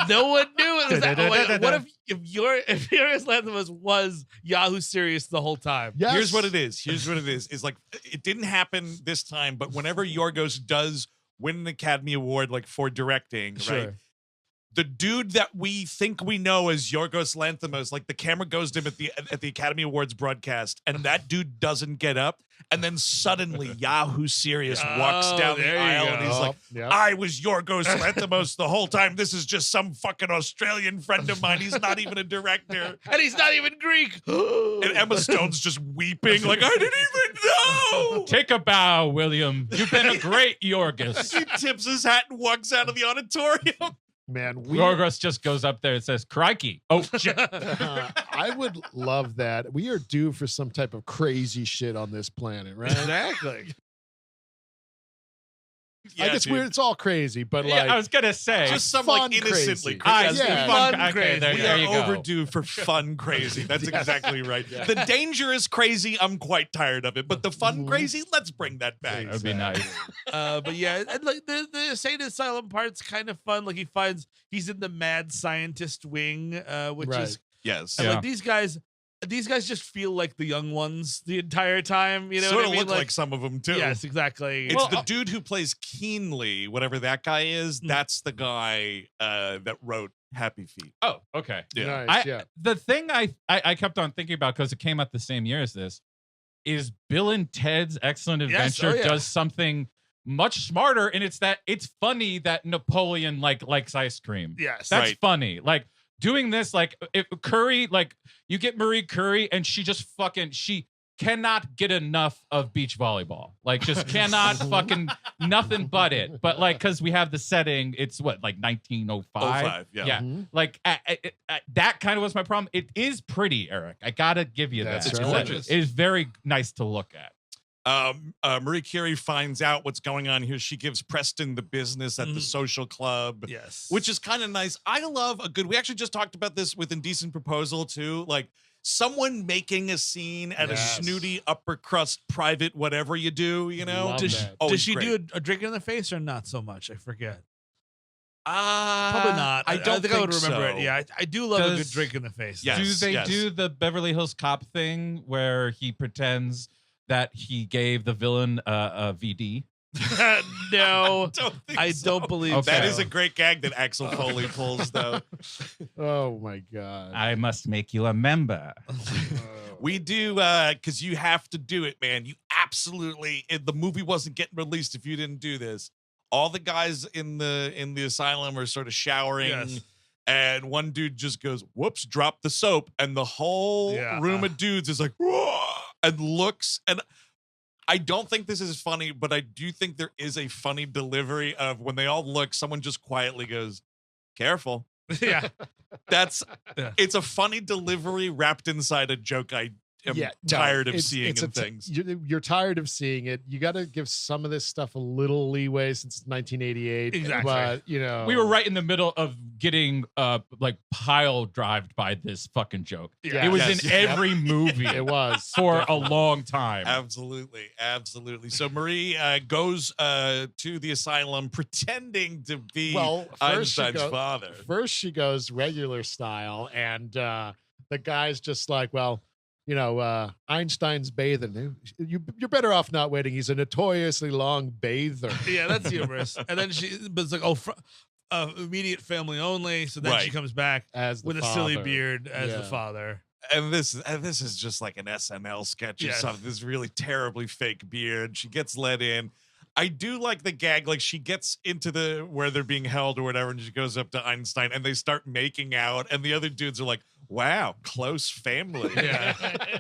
No one knew it was that. Oh, wait, what if Yorgos Lanthimos was Yahoo Serious the whole time? Yes. Here's what it is. Is like it didn't happen this time, but whenever Yorgos does win an Academy Award, like for directing, right? The dude that we think we know as Yorgos Lanthimos, like the camera goes to him at the Academy Awards broadcast, and that dude doesn't get up, and then suddenly Yahoo Serious walks Oh, down the there you aisle, go. and he's like, yeah. I was Yorgos Lanthimos the whole time. This is just some fucking Australian friend of mine. He's not even a director. And he's not even Greek. And Emma Stone's just weeping, like, I didn't even know. Take a bow, William. You've been a great Yorgos. He tips his hat and walks out of the auditorium. Man, Yorgos just goes up there and says, "Crikey!" Oh shit! I would love that. We are due for some type of crazy shit on this planet, right? Exactly. I guess dude. we're it's all crazy, but Yeah, like I was gonna say. Just some fun like innocently crazy. crazy. Yeah. Fun Okay, crazy. there, We there are you go. overdue for fun crazy. That's exactly right. The dangerous crazy, I'm quite tired of it. But the fun crazy, let's bring that back. That would be nice. But yeah, and like the insane asylum part's kind of fun. Like he's in the mad scientist wing, which Right. is Yes. and Yeah. like these guys just feel like the young ones the entire time. You know sort what I of mean? look like some of them too. Yes, exactly. It's the dude who plays Keenly, whatever that guy is. That's the guy that wrote Happy Feet. Oh, okay. Yeah. nice, yeah. The thing I kept on thinking about because it came out the same year as this is Bill and Ted's Excellent Yes, Adventure oh, yeah. does something much smarter, and it's funny that Napoleon likes ice cream. yes. That's Right. funny. Like doing this, like if Curry, like you get Marie Curry, and she just fucking she cannot get enough of beach volleyball. Like just cannot fucking nothing but it. But like because we have the setting, it's what like 1905. Yeah. Like that kind of was my problem. It is pretty, Eric. I gotta give you That's that. right. Gorgeous. It is very nice to look at. Marie Curie finds out what's going on here. She gives Preston the business at the social club. Yes. Which is kind of nice. I love a good. We actually just talked about this with Indecent Proposal too. Like someone making a scene at Yes. a snooty upper crust private whatever you do. You know, Love that. Does she great. do a drink in the face or not so much? I forget. Probably Probably not. I don't think I would remember so. it. Yeah, I do love a good Does- drink in the face. Yes. Do they do the Beverly Hills Cop thing where he pretends that he gave the villain a VD? No, Don't I so. don't believe Okay. That so. is a great gag that Axel Foley pulls, though. Oh my god. I must make you a member. We do because you have to do it, man. You absolutely. The movie wasn't getting released if you didn't do this. All the guys in the asylum are sort of showering, Yes. and one dude just goes, "Whoops!" Drop the soap, and the whole Yeah. room of dudes is like, "Whoa," and looks. And I don't think this is funny, but I do think there is a funny delivery of when they all look. Someone just quietly goes, "Careful." Yeah. That's Yeah. it's a funny delivery wrapped inside a joke I am tired of seeing in things. You're tired of seeing it. You got to give some of this stuff a little leeway since it's 1988. Exactly. But you know, We were right in the middle of getting like pile drived by this fucking joke. Yeah. It was Yes. in every movie It was for a long time. Absolutely, absolutely. So Marie goes to the asylum pretending to be Well, first she Einstein's go- father. First, she goes regular style, and the guy's just like, well, you know, Einstein's bathing. You're better off not waiting. He's a notoriously long bather. Yeah, that's humorous. And then but it's like, immediate family only. So then she Right. comes back As the with a silly father. beard as the Yeah. father. And this is just like an SNL sketch or Yes. something. This really terribly fake beard. She gets let in. I do like the gag, like she gets into where they're being held or whatever, and she goes up to Einstein and they start making out, and the other dudes are like, "Wow, close family." Yeah.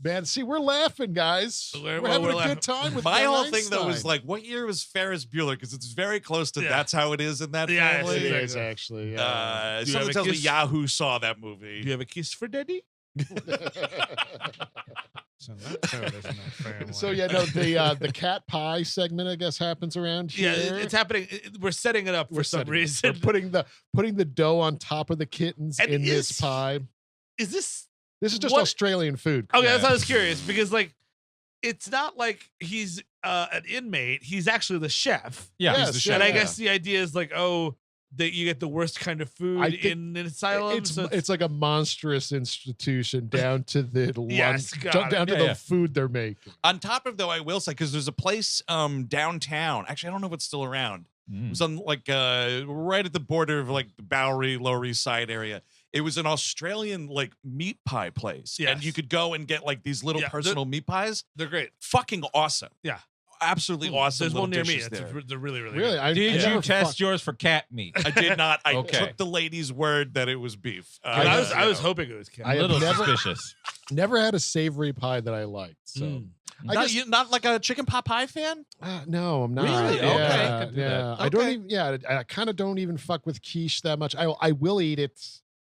Man, see, we're laughing, guys. We're- We're having we're a laughing. good time with My young whole thing though was Einstein. like, what year was Ferris Bueller? Because it's very close to Yeah. that's how it is in that Yeah, family. It exactly. is actually. Do you have Someone a tells me kiss? Yahoo saw that movie. Do you have a kiss for Daddy? So yeah, no, the cat pie segment I guess happens around Yeah, here. it's happening. We're setting it up for some setting it up. reason. We're putting the dough on top of the kittens And in this is- pie. Is this This is just what- Australian food. okay? That's why I was curious because like it's not like he's an inmate. He's actually the chef. Yeah. Yes, the chef. And I yeah. guess the idea is like, oh, that you get the worst kind of food I think in an asylum. It's, so it's like a monstrous institution down to the Yes, lunch, got it. down to Yeah, the yeah. food they're making. On top of though, I will say because there's a place downtown. Actually, I don't know if it's still around. It was on like right at the border of like the Bowery, Lower East Side area. It was an Australian like meat pie place, and Yes. you could go and get like these little Yeah, personal meat pies. they're great. Fucking awesome. Yeah. absolutely awesome. There's one little near me. dishes there. They're really, really Really, good. I Did never you test fuck- yours for cat meat? I did not. I Okay. took the lady's word that it was beef. I was you know. hoping it was cat. I A have little never- suspicious. Never had a savory pie that I liked. So Mm. I not, guess you, not like a chicken pot pie fan? no, I'm not. Really? Yeah, Okay. I could do yeah. that. I don't Okay. even. Yeah, I kind of don't even fuck with quiche that much. I will eat it.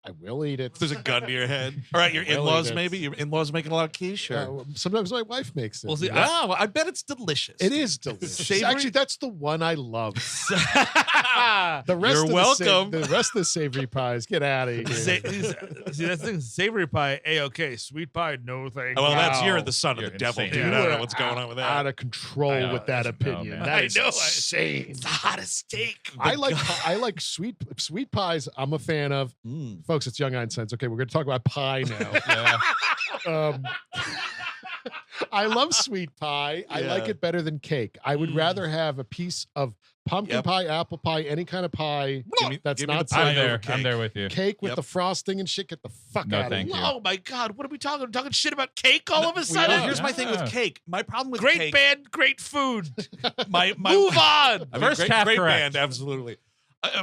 I will eat it. There's a gun to your head. All right, your Really, in-laws that's- maybe? Your in-laws making a lot of quiche? Or? Sometimes my wife makes it. Well, see, yeah. Wow, I bet it's delicious. It is delicious. Savory? Actually, that's the one I love. The rest You're of the welcome. the rest of the savory pies, get out of here. See, that's the thing. Savory pie, a-okay. Sweet pie, no thank Oh, well, you. that's you're Wow. the son of You're the devil, insane. dude. Yeah. I don't know what's going on with Out that. of control I know, with that no, opinion. man. That I is know, insane. It's the hottest steak. I like sweet pies. I'm a fan of. Mm. Folks, it's Young Einstein's. Okay, we're going to talk about pie now. Yeah. I love sweet pie. I like Yeah. it better than cake. I would Mm. rather have a piece of pumpkin Yep. pie, apple pie, any kind of pie. That's give me not the pie I'm over there. cake. I'm there with you. cake with Yep. the frosting and shit. Get the fuck No, out thank of you. here. Oh my God, what are we talking? We're talking shit about cake all of a Well, sudden. here's my thing with Yeah. cake. My problem with Great cake. band, great food. My Move on. I mean, First great, half great correct. band, absolutely.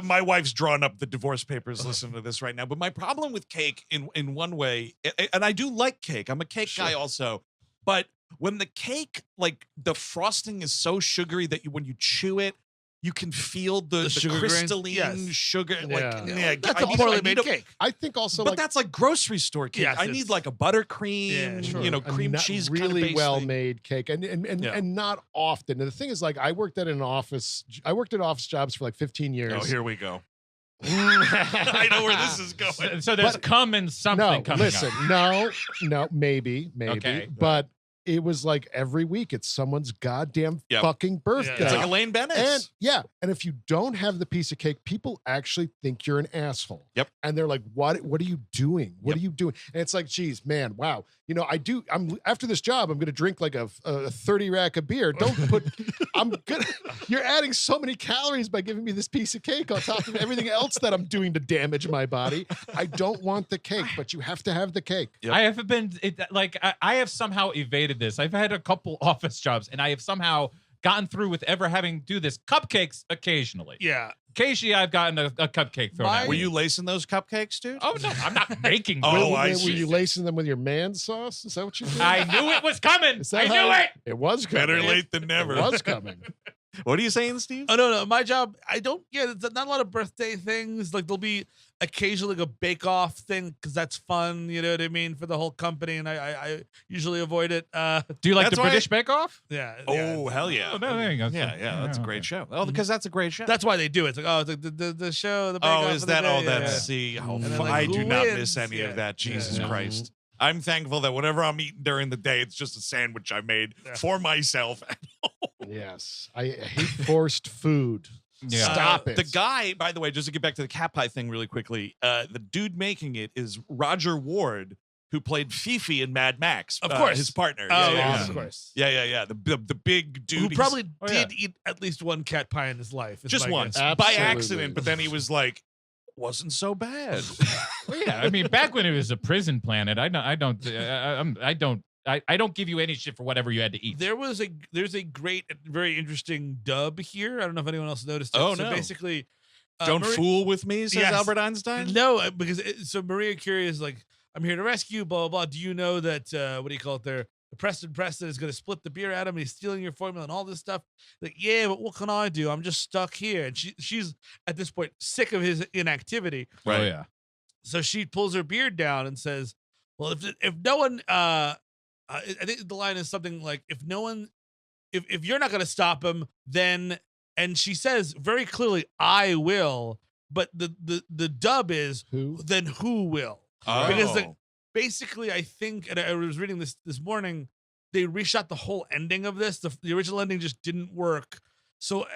My wife's drawn up the divorce papers listening to this right now. But my problem with cake in one way, and I do like cake. I'm a cake guy also. But when the cake, like the frosting is so sugary that when you chew it, you can feel the sugar grains? crystalline Yes. sugar. Yeah. That's a poorly made cake. I think also But like that's like grocery store cake. Yes, I it's- need like a buttercream, Yeah, sure. cream not cheese, really kind of well made cake, and Yeah. and not often. And the thing is, like, I worked at office jobs for like 15 years. Oh, here we go. I know where this is going. So there's But- coming something No, coming listen, up. no, maybe, Okay. but it was like every week it's someone's goddamn Yep. fucking birthday. It's like Elaine Bennett. And if you don't have the piece of cake, people actually think you're an asshole. Yep. And they're like, what are you doing? What Yep. are you doing? And it's like, geez, man, wow. I'm after this job, I'm gonna drink like a 30 rack of beer. Don't put you're adding so many calories by giving me this piece of cake on top of everything else that I'm doing to damage my body. I don't want the cake, but you have to have the cake. Yep. I have been I have somehow evaded this. I've had a couple office jobs, and I have somehow gotten through with ever having to do this. Cupcakes occasionally. Yeah. Occasionally, I've gotten a cupcake thrown at Were me. you lacing those cupcakes, dude? Oh no, I'm not making Oh, them. I Were see. you lacing them with your man sauce? Is that what you did? I knew it was coming. Is that I how- knew it. It was coming. Better late than It never. was coming. What are you saying, Steve? Oh no, my job. I don't. Yeah, there's not a lot of birthday things. Like there'll be occasionally like a bake-off thing because that's fun. You know what I mean, for the whole company, and I usually avoid it. Do you like That's the why- British Bake Off? Yeah. Oh, hell yeah. Oh, no, there you go. Yeah, that's a great okay. show. Oh, because that's a great show. That's why they do it. It's like, oh, it's like the show. The Oh, bake-off is of the that? day. Oh, Yeah, that's yeah. see. Oh, And then, like, I do who not wins? miss any Yeah. of that. Jesus Yeah. Christ. I'm thankful that whatever I'm eating during the day, it's just a sandwich I made for myself. Yes. I hate forced food. Yeah. Stop it. The guy, by the way, just to get back to the cat pie thing really quickly, the dude making it is Roger Ward, who played Fifi in Mad Max. Of course. His partner. Oh, yeah, of course. yeah. The big dude Who he's- probably Oh, yeah. did eat at least one cat pie in his life. is just my once guess. by Absolutely. accident, but then he was like, wasn't so bad. Well, yeah, I mean, back when it was a prison planet, I don't give you any shit for whatever you had to eat. There's a great, very interesting dub here. I don't know if anyone else noticed it. Oh, so no. basically, Don't fool with me, says Yes. Albert Einstein. No, because so Maria Curie is like, I'm here to rescue, blah, blah, blah. Do you know that, what do you call it there? Preston is going to split the beer out of him. He's stealing your formula and all this stuff. Like, yeah, but what can I do? I'm just stuck here. And she's at this point sick of his inactivity. Right. Oh, yeah. So she pulls her beard down and says, well, if no one, I think the line is something like, if you're not going to stop him, then, and she says very clearly, I will. But the dub is, Who? then who will? Oh. Because basically, I think, and I was reading this morning, they reshot the whole ending of this. The original ending just didn't work. So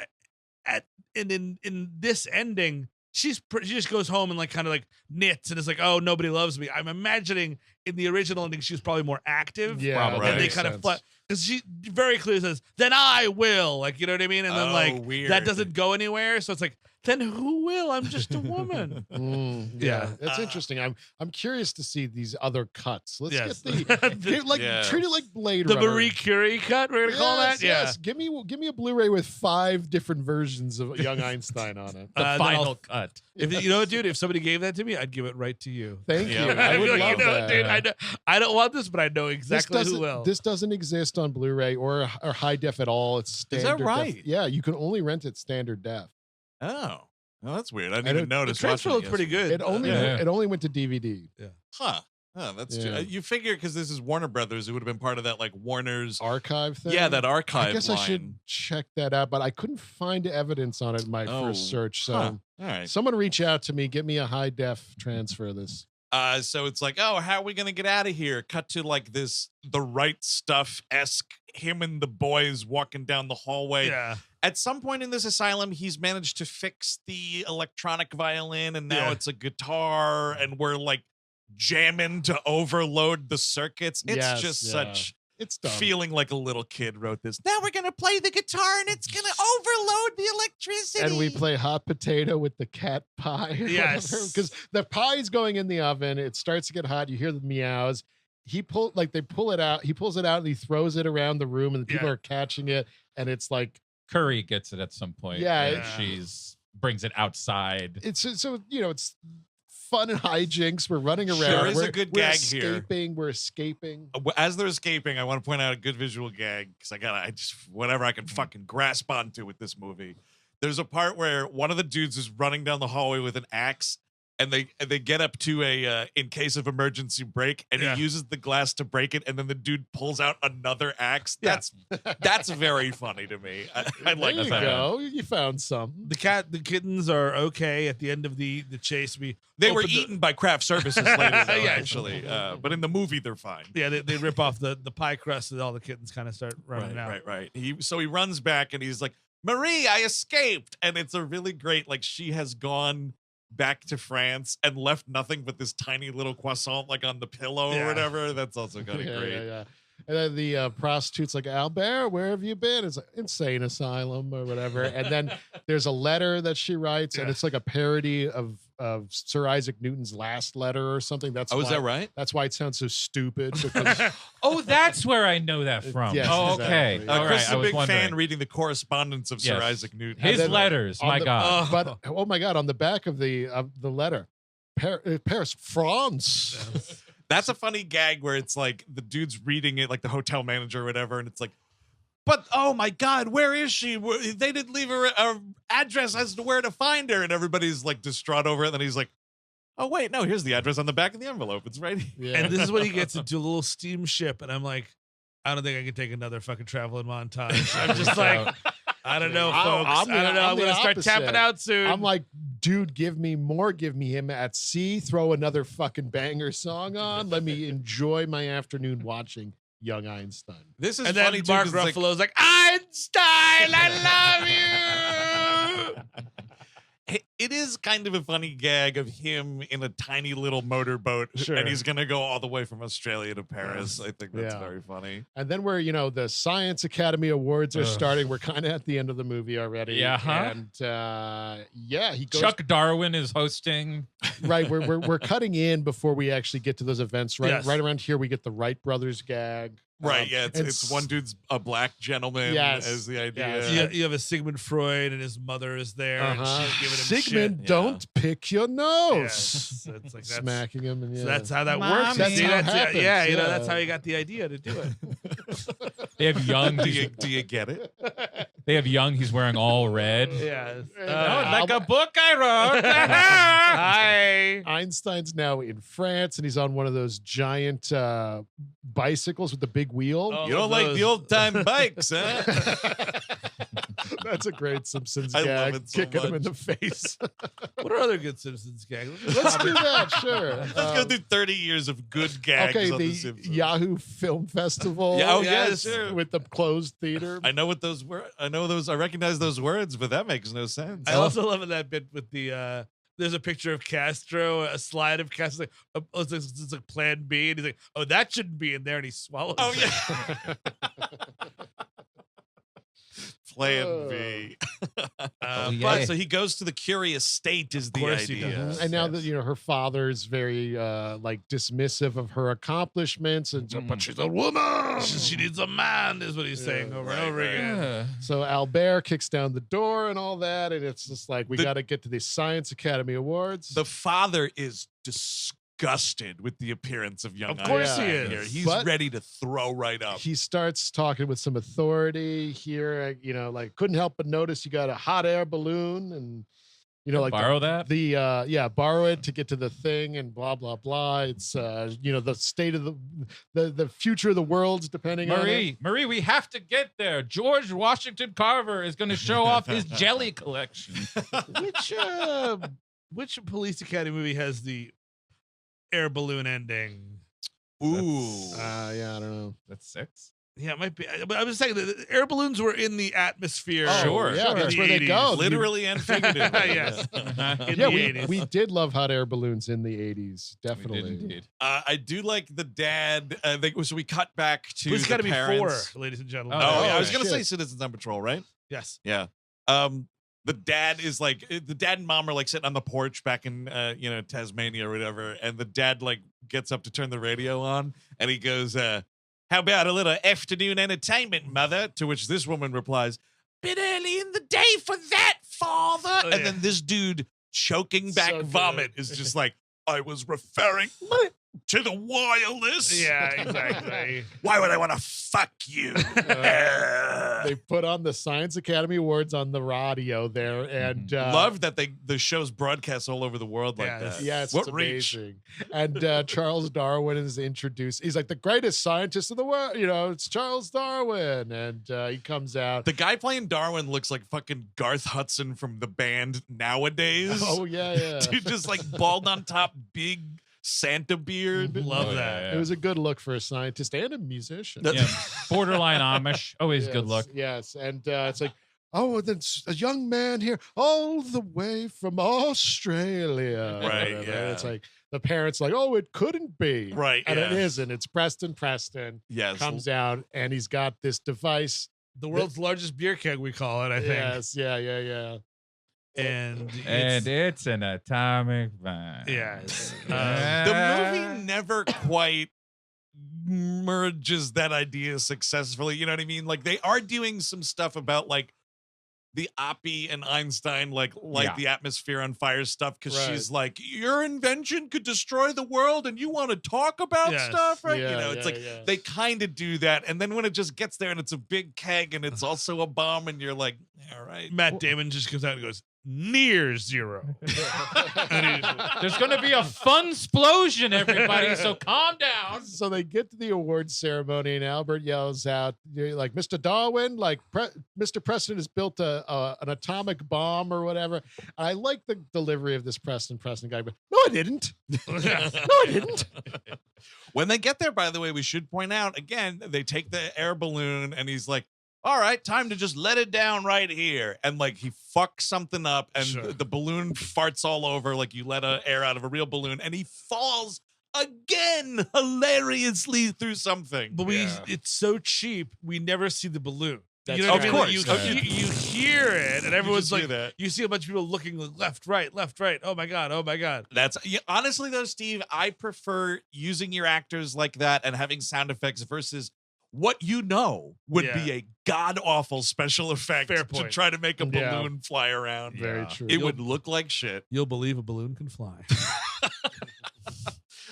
in this ending, she just goes home and like kind of like knits and is like, oh, nobody loves me. I'm imagining in the original ending she was probably more active. Yeah, Probably. that And they makes kind sense. of because she very clearly says, then I will, like, you know what I mean? And then Oh, like weird. that doesn't go anywhere. So it's like, then who will? I'm just a woman. Yeah, Yeah. that's interesting. I'm curious to see these other cuts. Let's Yes. get the Yeah. treat it like Blade The Runner. Marie Curie cut, we're gonna call that. Yes. Give me a Blu-ray with 5 different versions of young Einstein on it. The then final I'll- cut. If you know what, dude, if somebody gave that to me, I'd give it right to you. Thank Yeah. you. I would Like, love you know, that. dude. I don't want this, but I know exactly who will. This doesn't exist on Blu-ray or high def at all. It's that standard. right? Def. Yeah, you can only rent it standard def. Oh. Well, that's weird. I didn't And even it- The notice. transfer watching looked pretty good. It only Yeah. it only went to DVD. Huh. Oh, that's Yeah. you figure because this is Warner Brothers, it would have been part of that like Warner's. Archive thing. Yeah, that archive. I guess line. I should check that out, but I couldn't find evidence on it in my Oh, first search. So Huh. All right. someone reach out to me, get me a high def transfer of this. So it's like, oh, how are we gonna get out of here? Cut to like this, the Right Stuff-esque, him and the boys walking down the hallway. Yeah. At some point in this asylum, he's managed to fix the electronic violin, and now Yeah. it's a guitar, and we're like jamming to overload the circuits. It's Yes, just yeah. such It's dumb. feeling like a little kid wrote this. Now we're gonna play the guitar, and it's gonna overload the electricity. And we play hot potato with the cat pie. Yes. Because the pie's going in the oven. It starts to get hot. You hear the meows. They pull it out. He pulls it out and he throws it around the room, and the people Yeah. are catching it. And it's like, Curry gets it at some point. Yeah, and it- she's brings it outside. It's so it's fun and hijinks. We're running around. There is a we're, good we're gag here. escaping. We're escaping. As they're escaping, I want to point out a good visual gag because I just whatever I can fucking grasp onto with this movie. There's a part where one of the dudes is running down the hallway with an axe, and they get up to a in case of emergency break, and he uses the glass to break it, and then the dude pulls out another axe. That's very funny to me. I like There you that. go. You found something. The kittens are okay at the end of the chase. They were open the- eaten by craft services later, though, Yeah. actually. But in the movie, they're fine. Yeah, they rip off the pie crust, and all the kittens kind of start running out. Right. He runs back and he's like, Marie, I escaped. And it's a really great, like, she has gone back to France and left nothing but this tiny little croissant like on the pillow or whatever. That's also kind of great. Yeah. And then the prostitute's like, Albert, where have you been? It's like insane asylum or whatever. And then there's a letter that she writes, and it's like a parody of Sir Isaac Newton's last letter or something. That's Oh, is why- that right? That's why it sounds so stupid. Because Oh, that's where I know that from. Yes, oh, okay. exactly. All Chris right. is I a was big wondering. fan reading the correspondence of Sir Yes. Isaac Newton. His then letters. on My the- God. but oh my God, on the back of the letter, Paris, France. That's a funny gag where it's like the dude's reading it, like the hotel manager or whatever, and it's like, but oh my God, where is she? They didn't leave her a address as to where to find her, and everybody's like distraught over it. And then he's like, oh wait, no, here's the address on the back of the envelope. It's right here. Yeah. And this is when he gets into a little steamship, and I'm like, I don't think I can take another fucking traveling montage. I'm just like, I don't know, folks. I'm I don't know. I'm the gonna start opposite. tapping out soon. I'm like, dude, give me more. Give me him at sea. Throw another fucking banger song on. Let me enjoy my afternoon watching Young Einstein. This is and funny then too. Mark 'cause it's like, Ruffalo's like, Einstein, I love you. it is kind of a funny gag of him in a tiny little motorboat, Sure. and he's gonna go all the way from Australia to Paris. I think that's Yeah. very funny. And then we're, the Science Academy Awards are Ugh. starting. We're kind of at the end of the movie already. Yeah, huh? And he goes Chuck Darwin is hosting. right. We're cutting in before we actually get to those events. Right, Yes. right around here, we get the Wright brothers gag. Right? Yeah, and it's one dude's a black gentleman Yes. as the idea. Yes. You have a Sigmund Freud, and his mother is there, and she's giving him Sigmund, shit. don't pick your Yeah, nose. so it's like that's, Smacking him, and so yeah. that's how that Mommy. works. That's See, how it that's happens, yeah, yeah. that's how he got the idea to do it. They have young. Do you get it? They have young. He's wearing all red. Yeah. Oh, like a book I wrote. Hi. Einstein's now in France, and he's on one of those giant bicycles with the big wheel. Oh. You don't like the old time bikes, huh? That's a great Simpsons I love gag, it so kicking him in much. the face. What are other good Simpsons gags? Let's do that, sure. Let's go through 30 years of good gags Okay, on the The Simpsons. Yahoo Film Festival. Yeah, oh, yes. sure. With the closed theater. I know what those were. I know those. I recognize those words, but that makes no sense. I also love that bit with the there's a picture of Castro, a slide of Castro, it's like Plan B, and he's like, "Oh, that shouldn't be in there," and he swallows. Oh it. yeah. Plan B. yeah. But so he goes to the curious state is the course he idea. does. And now that her father's very dismissive of her accomplishments, and but she's a woman. She needs a man, is what he's saying over and over again. Yeah. So Albert kicks down the door and all that, and it's just like we The- got to get to the Science Academy Awards. The father is disgusted with the appearance of young. Of course Einstein he is. here. He's But- ready to throw right up. He starts talking with some authority here. Like couldn't help but notice you got a hot air balloon, and like Borrow that. borrow it to get to the thing, and blah blah blah. It's the state of the future of the world's depending on it. Marie, we have to get there. George Washington Carver is going to show off his jelly collection. Which Police Academy movie has the air balloon ending? Ooh. Yeah, I don't know. That's 6. Yeah, it might be. But I was saying that the air balloons were in the atmosphere. Sure. Yeah, in that's the where they 80s. go. Literally and figuratively. Yes. In Yeah, the we 80s. did love hot air balloons in the 80s, We definitely. did indeed. I do like the dad. So we cut back to It's the got to be parents. 4, ladies and gentlemen. Oh, yeah, I Oh, was gonna say shit. Citizens on Patrol, right? Yes. Yeah. The dad is like the dad and mom are like sitting on the porch back in Tasmania or whatever, and the dad like gets up to turn the radio on, and he goes, "How about a little afternoon entertainment, mother?" To which this woman replies, bit early in the day for that, father. Oh, And yeah. then this dude choking back So good. vomit is just like, I was referring to the wireless. Yeah, exactly. Why would I want to fuck you? They put on the Science Academy Awards on the radio there, and Love that the show's broadcast all over the world like Yes. that. Yes, What it's reach? amazing. And Charles Darwin is introduced. He's like the greatest scientist in the world. You know, it's Charles Darwin, and he comes out. The guy playing Darwin looks like fucking Garth Hudson from the band Nowadays. Oh yeah. Dude, just like bald on top, big Santa beard. Love Oh, that. yeah, It was a good look for a scientist and a musician. Yeah, borderline Amish. Always good Yes, luck. Yes, and it's like, oh, there's a young man here all the way from Australia. or Right, whatever. yeah. And it's like the parents like, oh, it couldn't be. Right, And it yeah. isn't. It's Preston Yes. comes out, and he's got this device. The world's largest beer keg, we call it, I think. Yes, yeah. And And it's an atomic bomb. yes. The movie never quite merges that idea successfully. You know what I mean? Like they are doing some stuff about like the Oppie and Einstein like Yeah. the atmosphere on fire stuff because Right. she's like, your invention could destroy the world and you want to talk about Yes. stuff, right? Yeah, You know, it's yeah, like yeah. they kind of do that, and then when it just gets there and it's a big keg and it's also a bomb, and you're like, all right. Matt Damon just comes out and goes, near zero. There's going to be a fun explosion, everybody. So calm down. So they get to the awards ceremony, and Albert yells out, like, Mr. Darwin, like, Mr. Preston has built an atomic bomb or whatever. And I like the delivery of this Preston guy, but no, I didn't. No, I didn't. When they get there, by the way, we should point out again, they take the air balloon and he's like, all right, time to just let it down right here. And like he fucks something up and Sure. the balloon farts all over like you let air out of a real balloon and he falls again hilariously through something. But it's so cheap, we never see the balloon. That's You know what I of mean? course. Like, you hear it, and everyone's just hear like, that. you see a bunch of people looking like left, right. Oh my God. That's honestly though, Steve, I prefer using your actors like that and having sound effects versus what you know would be a god awful special effect Fair to point. try to make a Yeah. balloon fly around. Very Yeah. true. It would look like shit. You'll believe a balloon can fly.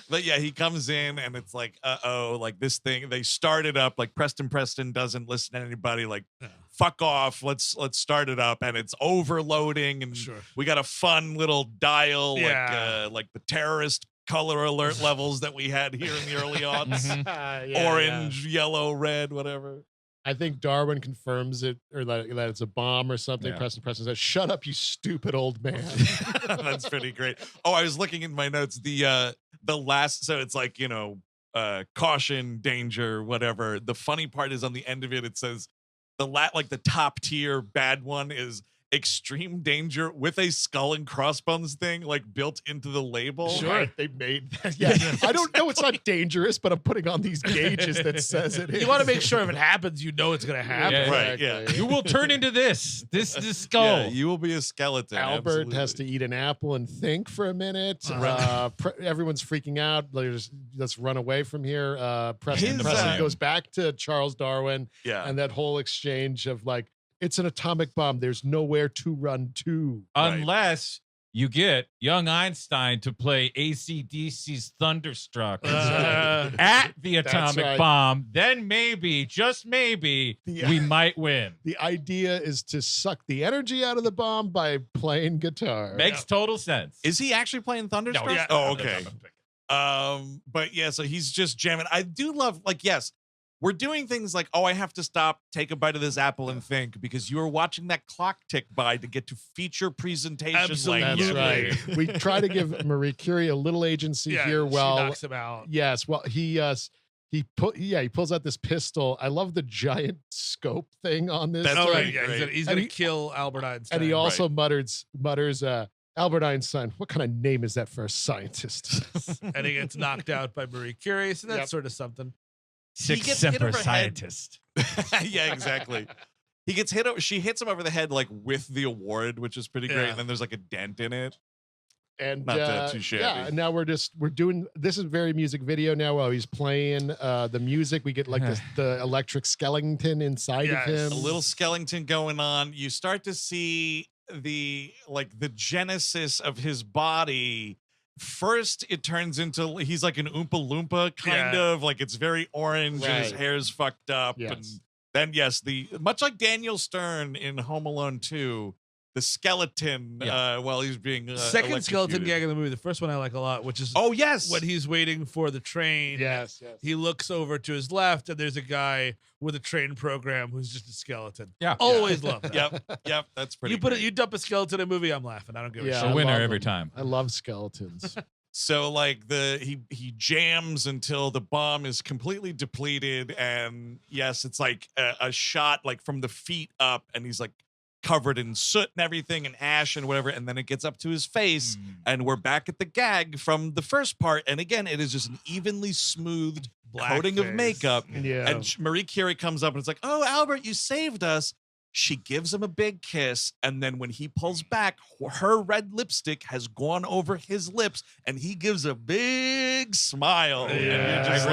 But yeah, he comes in and it's like, uh-oh, like this thing, they start it up, like Preston doesn't listen to anybody, like fuck off, let's start it up, and it's overloading, and Sure. we got a fun little dial, Yeah. like the terrorist color alert levels that we had here in the early aughts. Yeah, Orange, yellow, red, whatever. I think Darwin confirms it, or that it's a bomb or something. Yeah. Preston says, "Shut up, you stupid old man." That's pretty great. Oh, I was looking in my notes. The last, so it's like, caution, danger, whatever. The funny part is on the end of it, it says like the top tier bad one is extreme danger with a skull and crossbones thing like built into the label. Right, they made that. Yeah, I don't know. It's not dangerous, but I'm putting on these gauges that says it. You want to make sure if it happens, you know it's going to happen. Yeah, Right, yeah. You will turn into this skull. Yeah, you will be a skeleton. Albert has to absolutely. eat an apple and think for a minute. Everyone's freaking out. Let's run away from here. Preston His, goes back to Charles Darwin, Yeah. and that whole exchange of like, it's an atomic bomb. There's nowhere to run to. Right. Unless you get young Einstein to play AC/DC's Thunderstruck at the That's atomic right. bomb, then maybe, just maybe, Yeah. we might win. The idea is to suck the energy out of the bomb by playing guitar. Makes total sense. Is he actually playing Thunderstruck? yeah. Oh, okay. But yeah, so he's just jamming. I do love, like, yes, we're doing things like, oh, I have to stop, take a bite of this apple and think, because you are watching that clock tick by to get to feature presion Absolutely. That's language. right. We try to give Marie Curie a little agency here. she Well, knocks him out. yes. Well, he pulls out this pistol. I love the giant scope thing on this. That's Oh, right. right. Yeah, he's And going he- to kill Albert Einstein. And he also mutters, Albert Einstein. What kind of name is that for a scientist? and he gets knocked out by Marie Curie. So that's Yep. sort of something. He Six gets hit Semper over head. Scientist. Yeah, exactly. He gets hit. She hits him over the head like with the award, which is pretty great. Yeah. And then there's like a dent in it. And Not that too shabby. yeah, and now we're doing this is very music video now. While he's playing the music, we get like the electric skeleton inside of him. A little skeleton going on. You start to see the genesis of his body. First, it turns into he's like an Oompa Loompa kind of like it's very orange and his hair's fucked up. Yes. And then the much like Daniel Stern in Home Alone 2. The skeleton, while he's being second skeleton gag in the movie. The first one I like a lot, which is when he's waiting for the train. Yes. He looks over to his left, and there's a guy with a train program who's just a skeleton. Yeah, always love that. Yep, that's pretty. You dump a skeleton in a movie, I'm laughing. I don't give a shit. A winner every them. time. I love skeletons. So like he jams until the bomb is completely depleted, and yes, it's like a shot like from the feet up, and he's like covered in soot and everything and ash and whatever, and then it gets up to his face, and we're back at the gag from the first part, and again it is just an evenly smoothed coating of makeup. And Marie Curie comes up and it's like, oh, Albert, you saved us. She gives him a big kiss, and then when he pulls back, her red lipstick has gone over his lips, and he gives a big smile. And you're just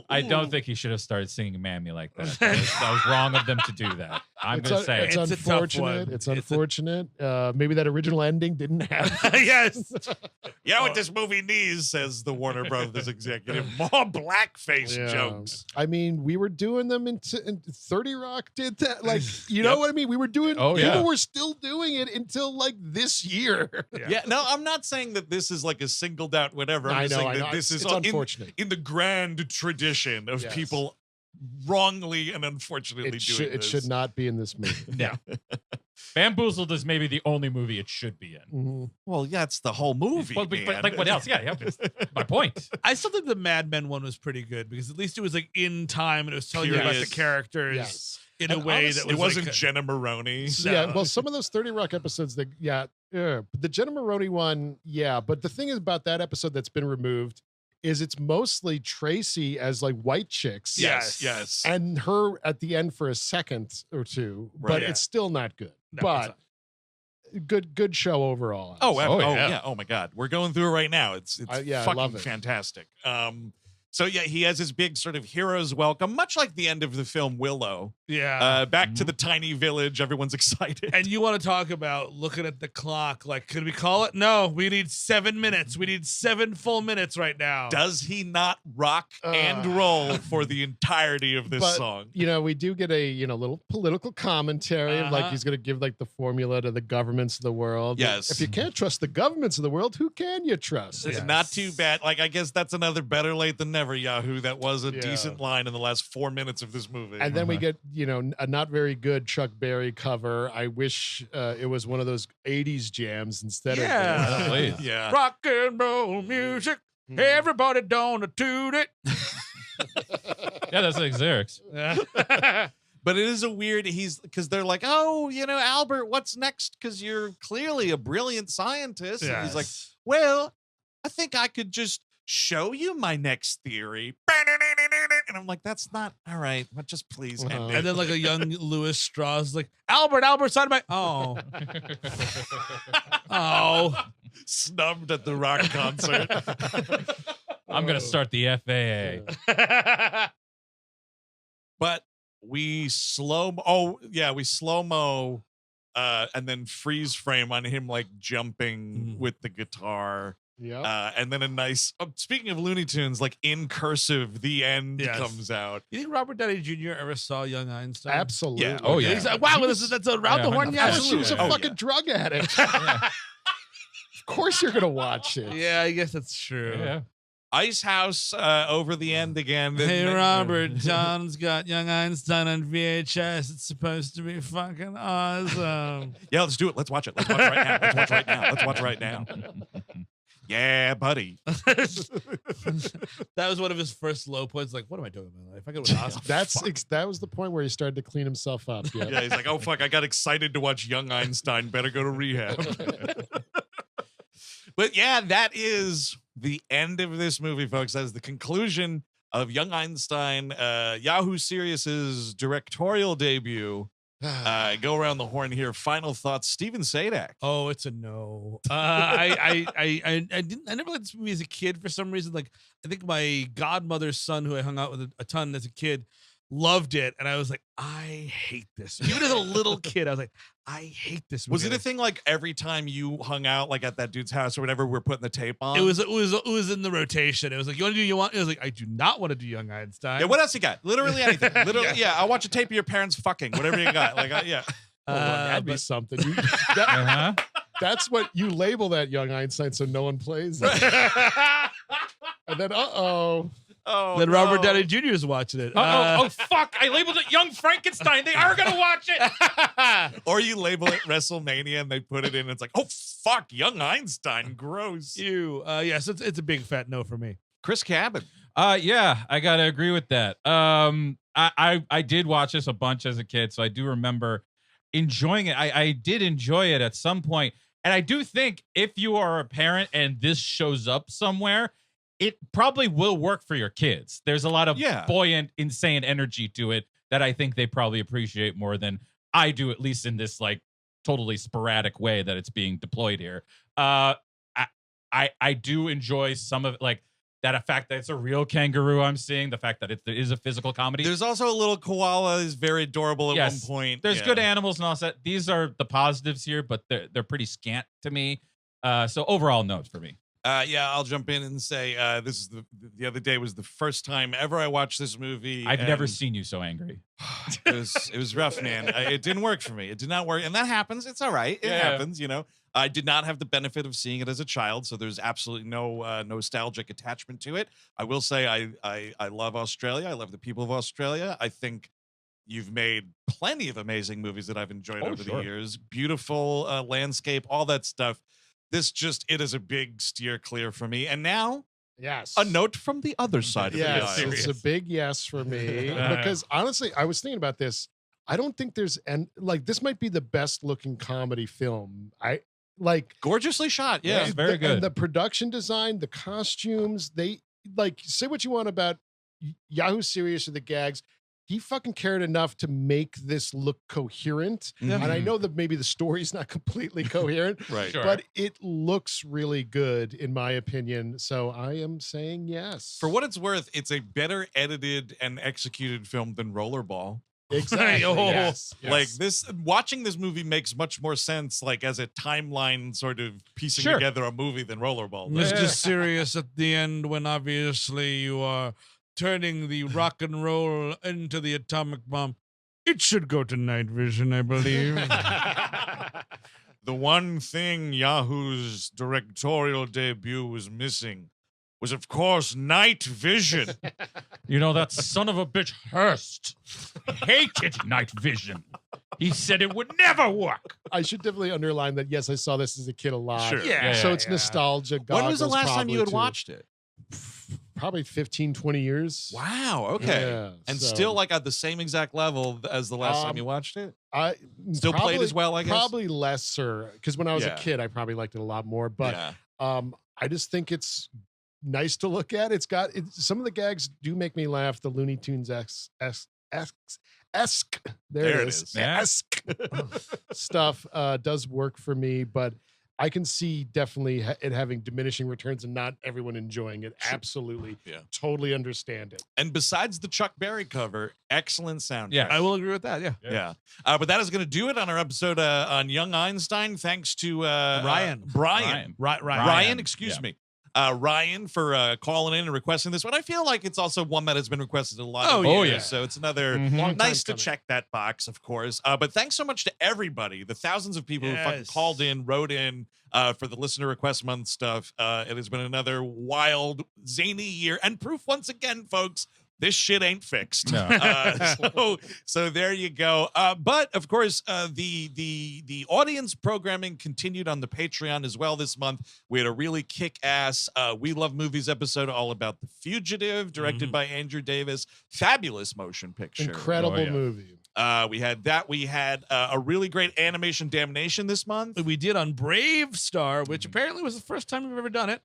I don't think he should have started singing "Mammy" like that. That was wrong of them to do that. I'm gonna say it's unfortunate. It's unfortunate. Maybe that original ending didn't happen. Yes. You know what this movie needs, says the Warner Brothers executive. More blackface jokes. I mean, we were doing them in 30 Rock did that. Like, you know what I mean? We were doing, people were still doing it until like this year. No, I'm not saying that this is like a singled out whatever. I'm just saying that this is unfortunate. In the grand tradition of people wrongly and unfortunately doing this. It should not be in this movie. Yeah. Bamboozled is maybe the only movie it should be in. Mm-hmm. Well, yeah, it's the whole movie. But like what else? Yeah, my point. I still think the Mad Men one was pretty good because at least it was like in time and it was telling you about the characters in a way that was it wasn't like Jenna Maroney. So, yeah, well, some of those 30 Rock episodes, but the Jenna Maroney one, but the thing is about that episode that's been removed is it's mostly Tracy as like white chicks. Yes. And her at the end for a second or two, but it's still not good. No, but good show overall. Oh my God, we're going through it right now. It's fucking fantastic. So he has his big sort of hero's welcome, much like the end of the film Willow. Back to the tiny village. Everyone's excited. And you want to talk about looking at the clock? Like, could we call it? No, we need 7 minutes. We need 7 full minutes right now. Does he not rock and roll for the entirety of this song? You know, we do get a little political commentary of like he's going to give like the formula to the governments of the world. Yes. If you can't trust the governments of the world, who can you trust? It's not too bad. Like, I guess that's another better late than never, Yahoo. That was a decent line in the last 4 minutes of this movie. And then we get, a not very good Chuck Berry cover. I wish it was one of those 80s jams instead of rock and roll music. Everybody don't toot it. That's like lyrics. But it is a weird, because they're like, oh, Albert, what's next? Because you're clearly a brilliant scientist. Yes. And he's like, well, I think I could just show you my next theory. And I'm like, that's not all right. But just please end it. And then like a young Louis Strauss like, Albert, sign my snubbed at the rock concert. I'm gonna start the FAA. But we slow-mo and then freeze frame on him like jumping with the guitar. And then a nice speaking of Looney Tunes, like in cursive, the end comes out. You think Robert Downey Jr. ever saw Young Einstein? Absolutely. Yeah. Oh yeah. He's like, wow, that's a round the horn. Yeah, she was a fucking drug addict. Of course you're gonna watch it. Yeah, I guess that's true. Yeah. Ice House over the end again. Hey Robert, John's got Young Einstein on VHS. It's supposed to be fucking awesome. Yeah, let's do it. Let's watch it. Let's watch it right now. Let's watch it right now. Let's watch it right now. Yeah, buddy. That was one of his first low points. Like, what am I doing in my life? I got an Oscar. That was the point where he started to clean himself up. Yeah, he's like, oh fuck, I got excited to watch Young Einstein. Better go to rehab. But yeah, that is the end of this movie, folks. That is the conclusion of Young Einstein, Yahoo Serious's directorial debut. Go around the horn here. Final thoughts, Steven Sadak. Oh, it's a no. I never liked this movie as a kid for some reason. Like, I think my godmother's son, who I hung out with a ton as a kid, loved it, and I was like, I hate this. Even as a little kid, I was like, I hate this movie. Was it a thing like every time you hung out, like at that dude's house or whatever, we're putting the tape on? It was in the rotation. It was like, you want to do It was like, I do not want to do Young Einstein. Yeah, what else you got? Literally anything. Literally, yeah. I'll watch a tape of your parents fucking, whatever you got. Like, yeah. Oh, that'd be but- something. Uh-huh. That's what you label that Young Einstein, so no one plays it. And then, Oh, Then Robert no. Downey Jr. is watching it. Oh, fuck. I labeled it Young Frankenstein. They are going to watch it. Or you label it WrestleMania and they put it in. It's like, oh, fuck, Young Einstein. Gross. Ew. Yes, it's a big fat no for me. Chris Cabin. Yeah, I gotta agree with that. I did watch this a bunch as a kid, so I do remember enjoying it. I did enjoy it at some point, and I do think if you are a parent and this shows up somewhere, it probably will work for your kids. There's a lot of buoyant, insane energy to it that I think they probably appreciate more than I do, at least in this like totally sporadic way that it's being deployed here. I do enjoy some of it, like that fact that it's a real kangaroo I'm seeing, the fact that it is a physical comedy. There's also a little koala is very adorable at one point. There's good animals and all that. These are the positives here, but they're pretty scant to me. So overall, no's for me. I'll jump in and say this is the other day was the first time ever I watched this movie. I've never seen you so angry. It was rough, man. It didn't work for me. It did not work, and that happens. It's all right. It happens, you know. I did not have the benefit of seeing it as a child, so there's absolutely no nostalgic attachment to it. I will say I love Australia. I love the people of Australia. I think you've made plenty of amazing movies that I've enjoyed over the years. Beautiful landscape, all that stuff. It is a big steer clear for me. And now, yes, a note from the other side of the yes, aisle. it's a big yes for me because honestly, I was thinking about this. I don't think there's this might be the best looking comedy film. Gorgeously shot. Yeah, it's very good. And the production design, the costumes, they say what you want about Yahoo Serious or the gags. He fucking cared enough to make this look coherent. Yeah. And I know that maybe the story's not completely coherent, Right. Sure. but it looks really good in my opinion. So I am saying yes. For what it's worth, it's a better edited and executed film than Rollerball. Exactly. Oh. Yes. Like watching this movie makes much more sense, like as a timeline sort of piecing Sure. together a movie than Rollerball. does. Mr. Serious at the end when obviously you are turning the rock and roll into the atomic bomb. It should go to night vision, I believe. The one thing Yahoo's directorial debut was missing was, of course, night vision. You know, that son of a bitch Hearst hated night vision. He said it would never work. I should definitely underline that. Yes, I saw this as a kid a lot. Sure. Yeah. So it's nostalgia. When was the goggles last time you had probably, too. watched it? Probably 15, 20 years. Wow. Okay. Yeah, And so- still like at the same exact level as the last time you watched it? I Still played as well, I guess? Probably lesser because when I was Yeah. a kid, I probably liked it a lot more. But yeah. I just think it's nice to look at. Some of the gags do make me laugh. The Looney Tunes esque. There it is. Yeah. Esque stuff does work for me, but I can see definitely it having diminishing returns and not everyone enjoying it. Absolutely. Yeah. Totally understand it. And besides the Chuck Berry cover, excellent soundtrack. Yeah. I will agree with that. Yeah. Yeah. But that is going to do it on our episode on Young Einstein. Thanks to Ryan. Ryan, excuse Yeah. me. Ryan for calling in and requesting this one. I feel like it's also one that has been requested a lot. Oh, of yeah. years, so it's another Mhm. Long time nice to coming. check that box, of course. But thanks so much to everybody, the thousands of people who fucking Yes. called in, wrote in for the listener request month stuff. It has been another wild, zany year, and proof once again, folks. This shit ain't fixed. No. So there you go. But of course, the audience programming continued on the Patreon as well this month. We had a really kick-ass We Love Movies episode all about The Fugitive, directed by Andrew Davis. Fabulous motion picture. Incredible Oh, yeah. movie. We had that. We had a really great animation damnation this month. We did on Brave Star, which apparently was the first time we've ever done it.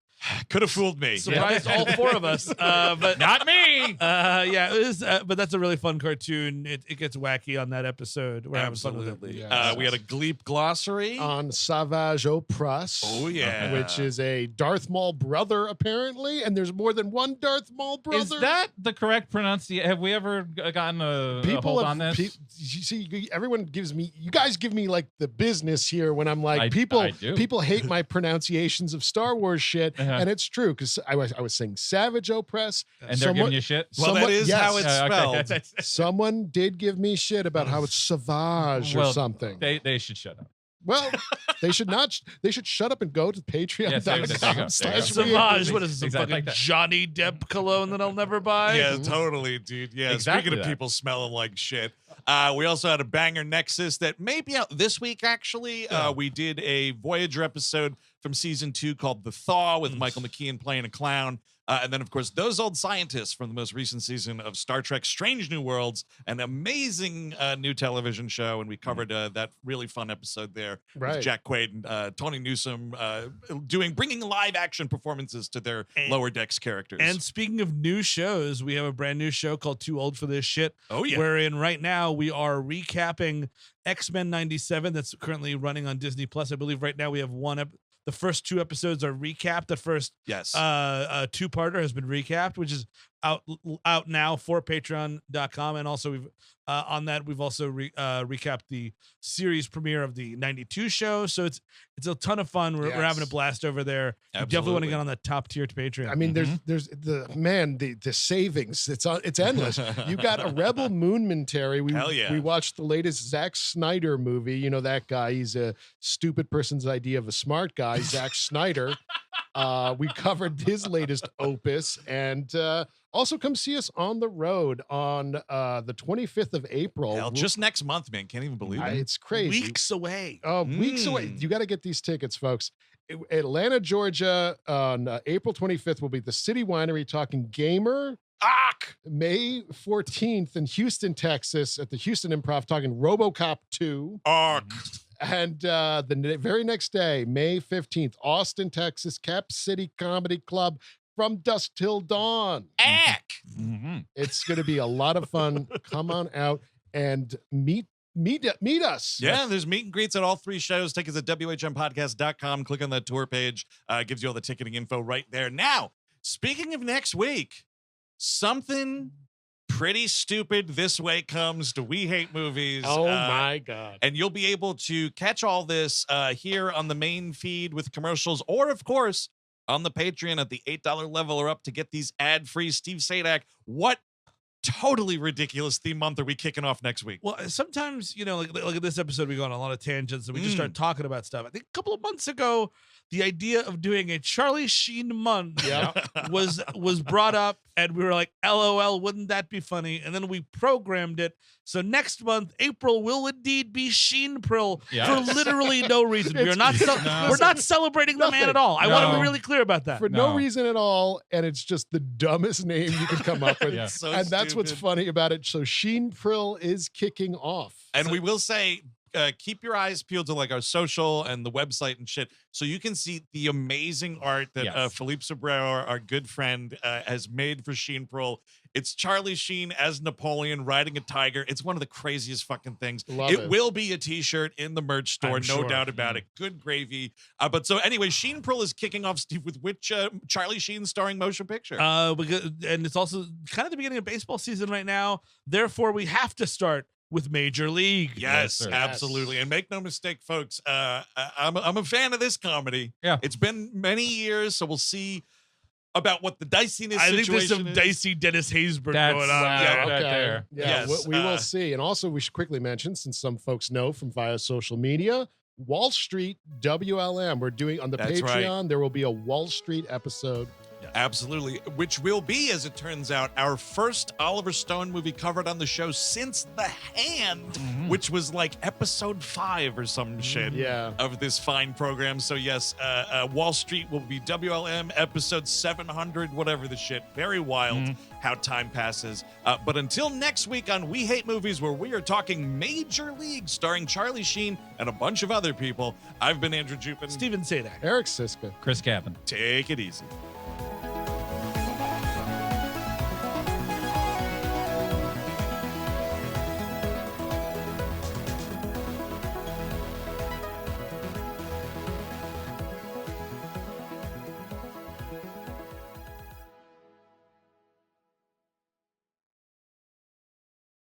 Could have fooled me. Surprised all four of us, but Not me. yeah, it was. But that's a really fun cartoon. It gets wacky on that episode. We're having fun with it. Absolutely. Yes. We had a Gleep glossary. On Savage Opress. Oh, yeah. Which is a Darth Maul brother, apparently, and there's more than one Darth Maul brother. Is that the correct pronunciation? Have we ever gotten a hold on this? You see, everyone gives me. You guys give me like the business here when I'm like, I do. people hate my pronunciations of Star Wars shit, Uh-huh. and it's true because I was saying Savage Opress, And they're giving you shit? Well, that is yes. how it's spelled. Okay. Someone did give me shit about how it's Savage or Well, something. They should shut up. Well, they should not. They should shut up and go to Yes, there you go. patreon.com/. Savage, what is this? Exactly Fucking like that. Johnny Depp cologne that I'll never buy? Yeah, totally, dude. Yeah, Exactly speaking of that. people smelling like shit, we also had a banger Nexus that may be out this week, actually. We did a Voyager episode from season 2 called The Thaw with Michael McKean playing a clown. And then, of course, Those Old Scientists from the most recent season of Star Trek Strange New Worlds, an amazing new television show. And we covered that really fun episode there Right. with Jack Quaid and Tony Newsom bringing live action performances to their Lower Decks characters. And speaking of new shows, we have a brand new show called Too Old for This Shit. Oh, yeah. Wherein right now we are recapping X-Men 97 that's currently running on Disney Plus. I believe right now we have the first 2 episodes are recapped. The first yes. two-parter has been recapped, which is out now for patreon.com. And also we've on that we've also recapped the series premiere of the 92 show. So it's a ton of fun. We're having a blast over there. You definitely want to get on that top tier to Patreon. I mean, there's the savings. It's endless. You got a Rebel Moonmentary. Hell yeah. We watched the latest Zack Snyder movie. You know that guy. He's a stupid person's idea of a smart guy, Zack Snyder. We covered his latest opus, and also come see us on the road on the 25th of April. Hell, just next month, man. Can't even believe it. It's crazy. weeks away. Weeks away. You got to get these tickets, folks. Atlanta, Georgia, on April 25th will be the City Winery talking gamer. May 14th in Houston, Texas, at the Houston Improv talking RoboCop 2. And the very next day, May 15th, Austin, Texas, Cap City Comedy Club from dusk till dawn. It's going to be a lot of fun. Come on out and meet us. Yeah, there's meet and greets at all 3 shows. Tickets at whmpodcast.com. Click on that tour page. Gives you all the ticketing info right there. Now, speaking of next week, something pretty stupid this way comes to We Hate Movies. Oh my God. And you'll be able to catch all this here on the main feed with commercials, or of course on the Patreon at the $8 level or up to get these ad-free. Steve Sadak, what totally ridiculous theme month are we kicking off next week? Well, sometimes, like at this episode, we go on a lot of tangents and we just start talking about stuff. I think a couple of months ago, the idea of doing a Charlie Sheen month was brought up, and we were like, LOL, wouldn't that be funny? And then we programmed it. So next month, April will indeed be Sheen-pril for literally no reason. We're not celebrating the man at all. I want to be really clear about that. For no reason at all, and it's just the dumbest name you can come up with. So and that's what's stupid. funny about it. So Sheen-pril is kicking off. And we will say, keep your eyes peeled to like our social and the website and shit, so you can see the amazing art that Philippe Sobrero, our good friend, has made for Sheen-pril. It's Charlie Sheen as Napoleon riding a tiger. It's one of the craziest fucking things. Love It it. will be a t-shirt in the merch store, I'm no sure. doubt about it. Good gravy. But so anyway, Sheen-pril is kicking off, Steve, with which Charlie Sheen starring motion picture? And it's also kind of the beginning of baseball season right now. Therefore, we have to start with Major League. Yes, sir. absolutely. And make no mistake, folks, I'm a fan of this comedy. Yeah. It's been many years, so we'll see about what the diciness I situation think there's some is. dicey Dennis Haysbert That's going on. wow. Yeah. Right there. Yeah, Yes, we will see. And also, we should quickly mention, since some folks know from via social media, Wall Street WLM. We're doing on the That's Patreon. There will be a Wall Street episode Absolutely. Which will be, as it turns out, our first Oliver Stone movie covered on the show since The Hand, which was like episode 5 or some shit of this fine program. So, yes, Wall Street will be WLM episode 700, whatever the shit. Very wild how time passes. But until next week on We Hate Movies, where we are talking Major League starring Charlie Sheen and a bunch of other people, I've been Andrew Jupin. Steven Sadak. Eric Siska. Chris Cabin. Take it easy.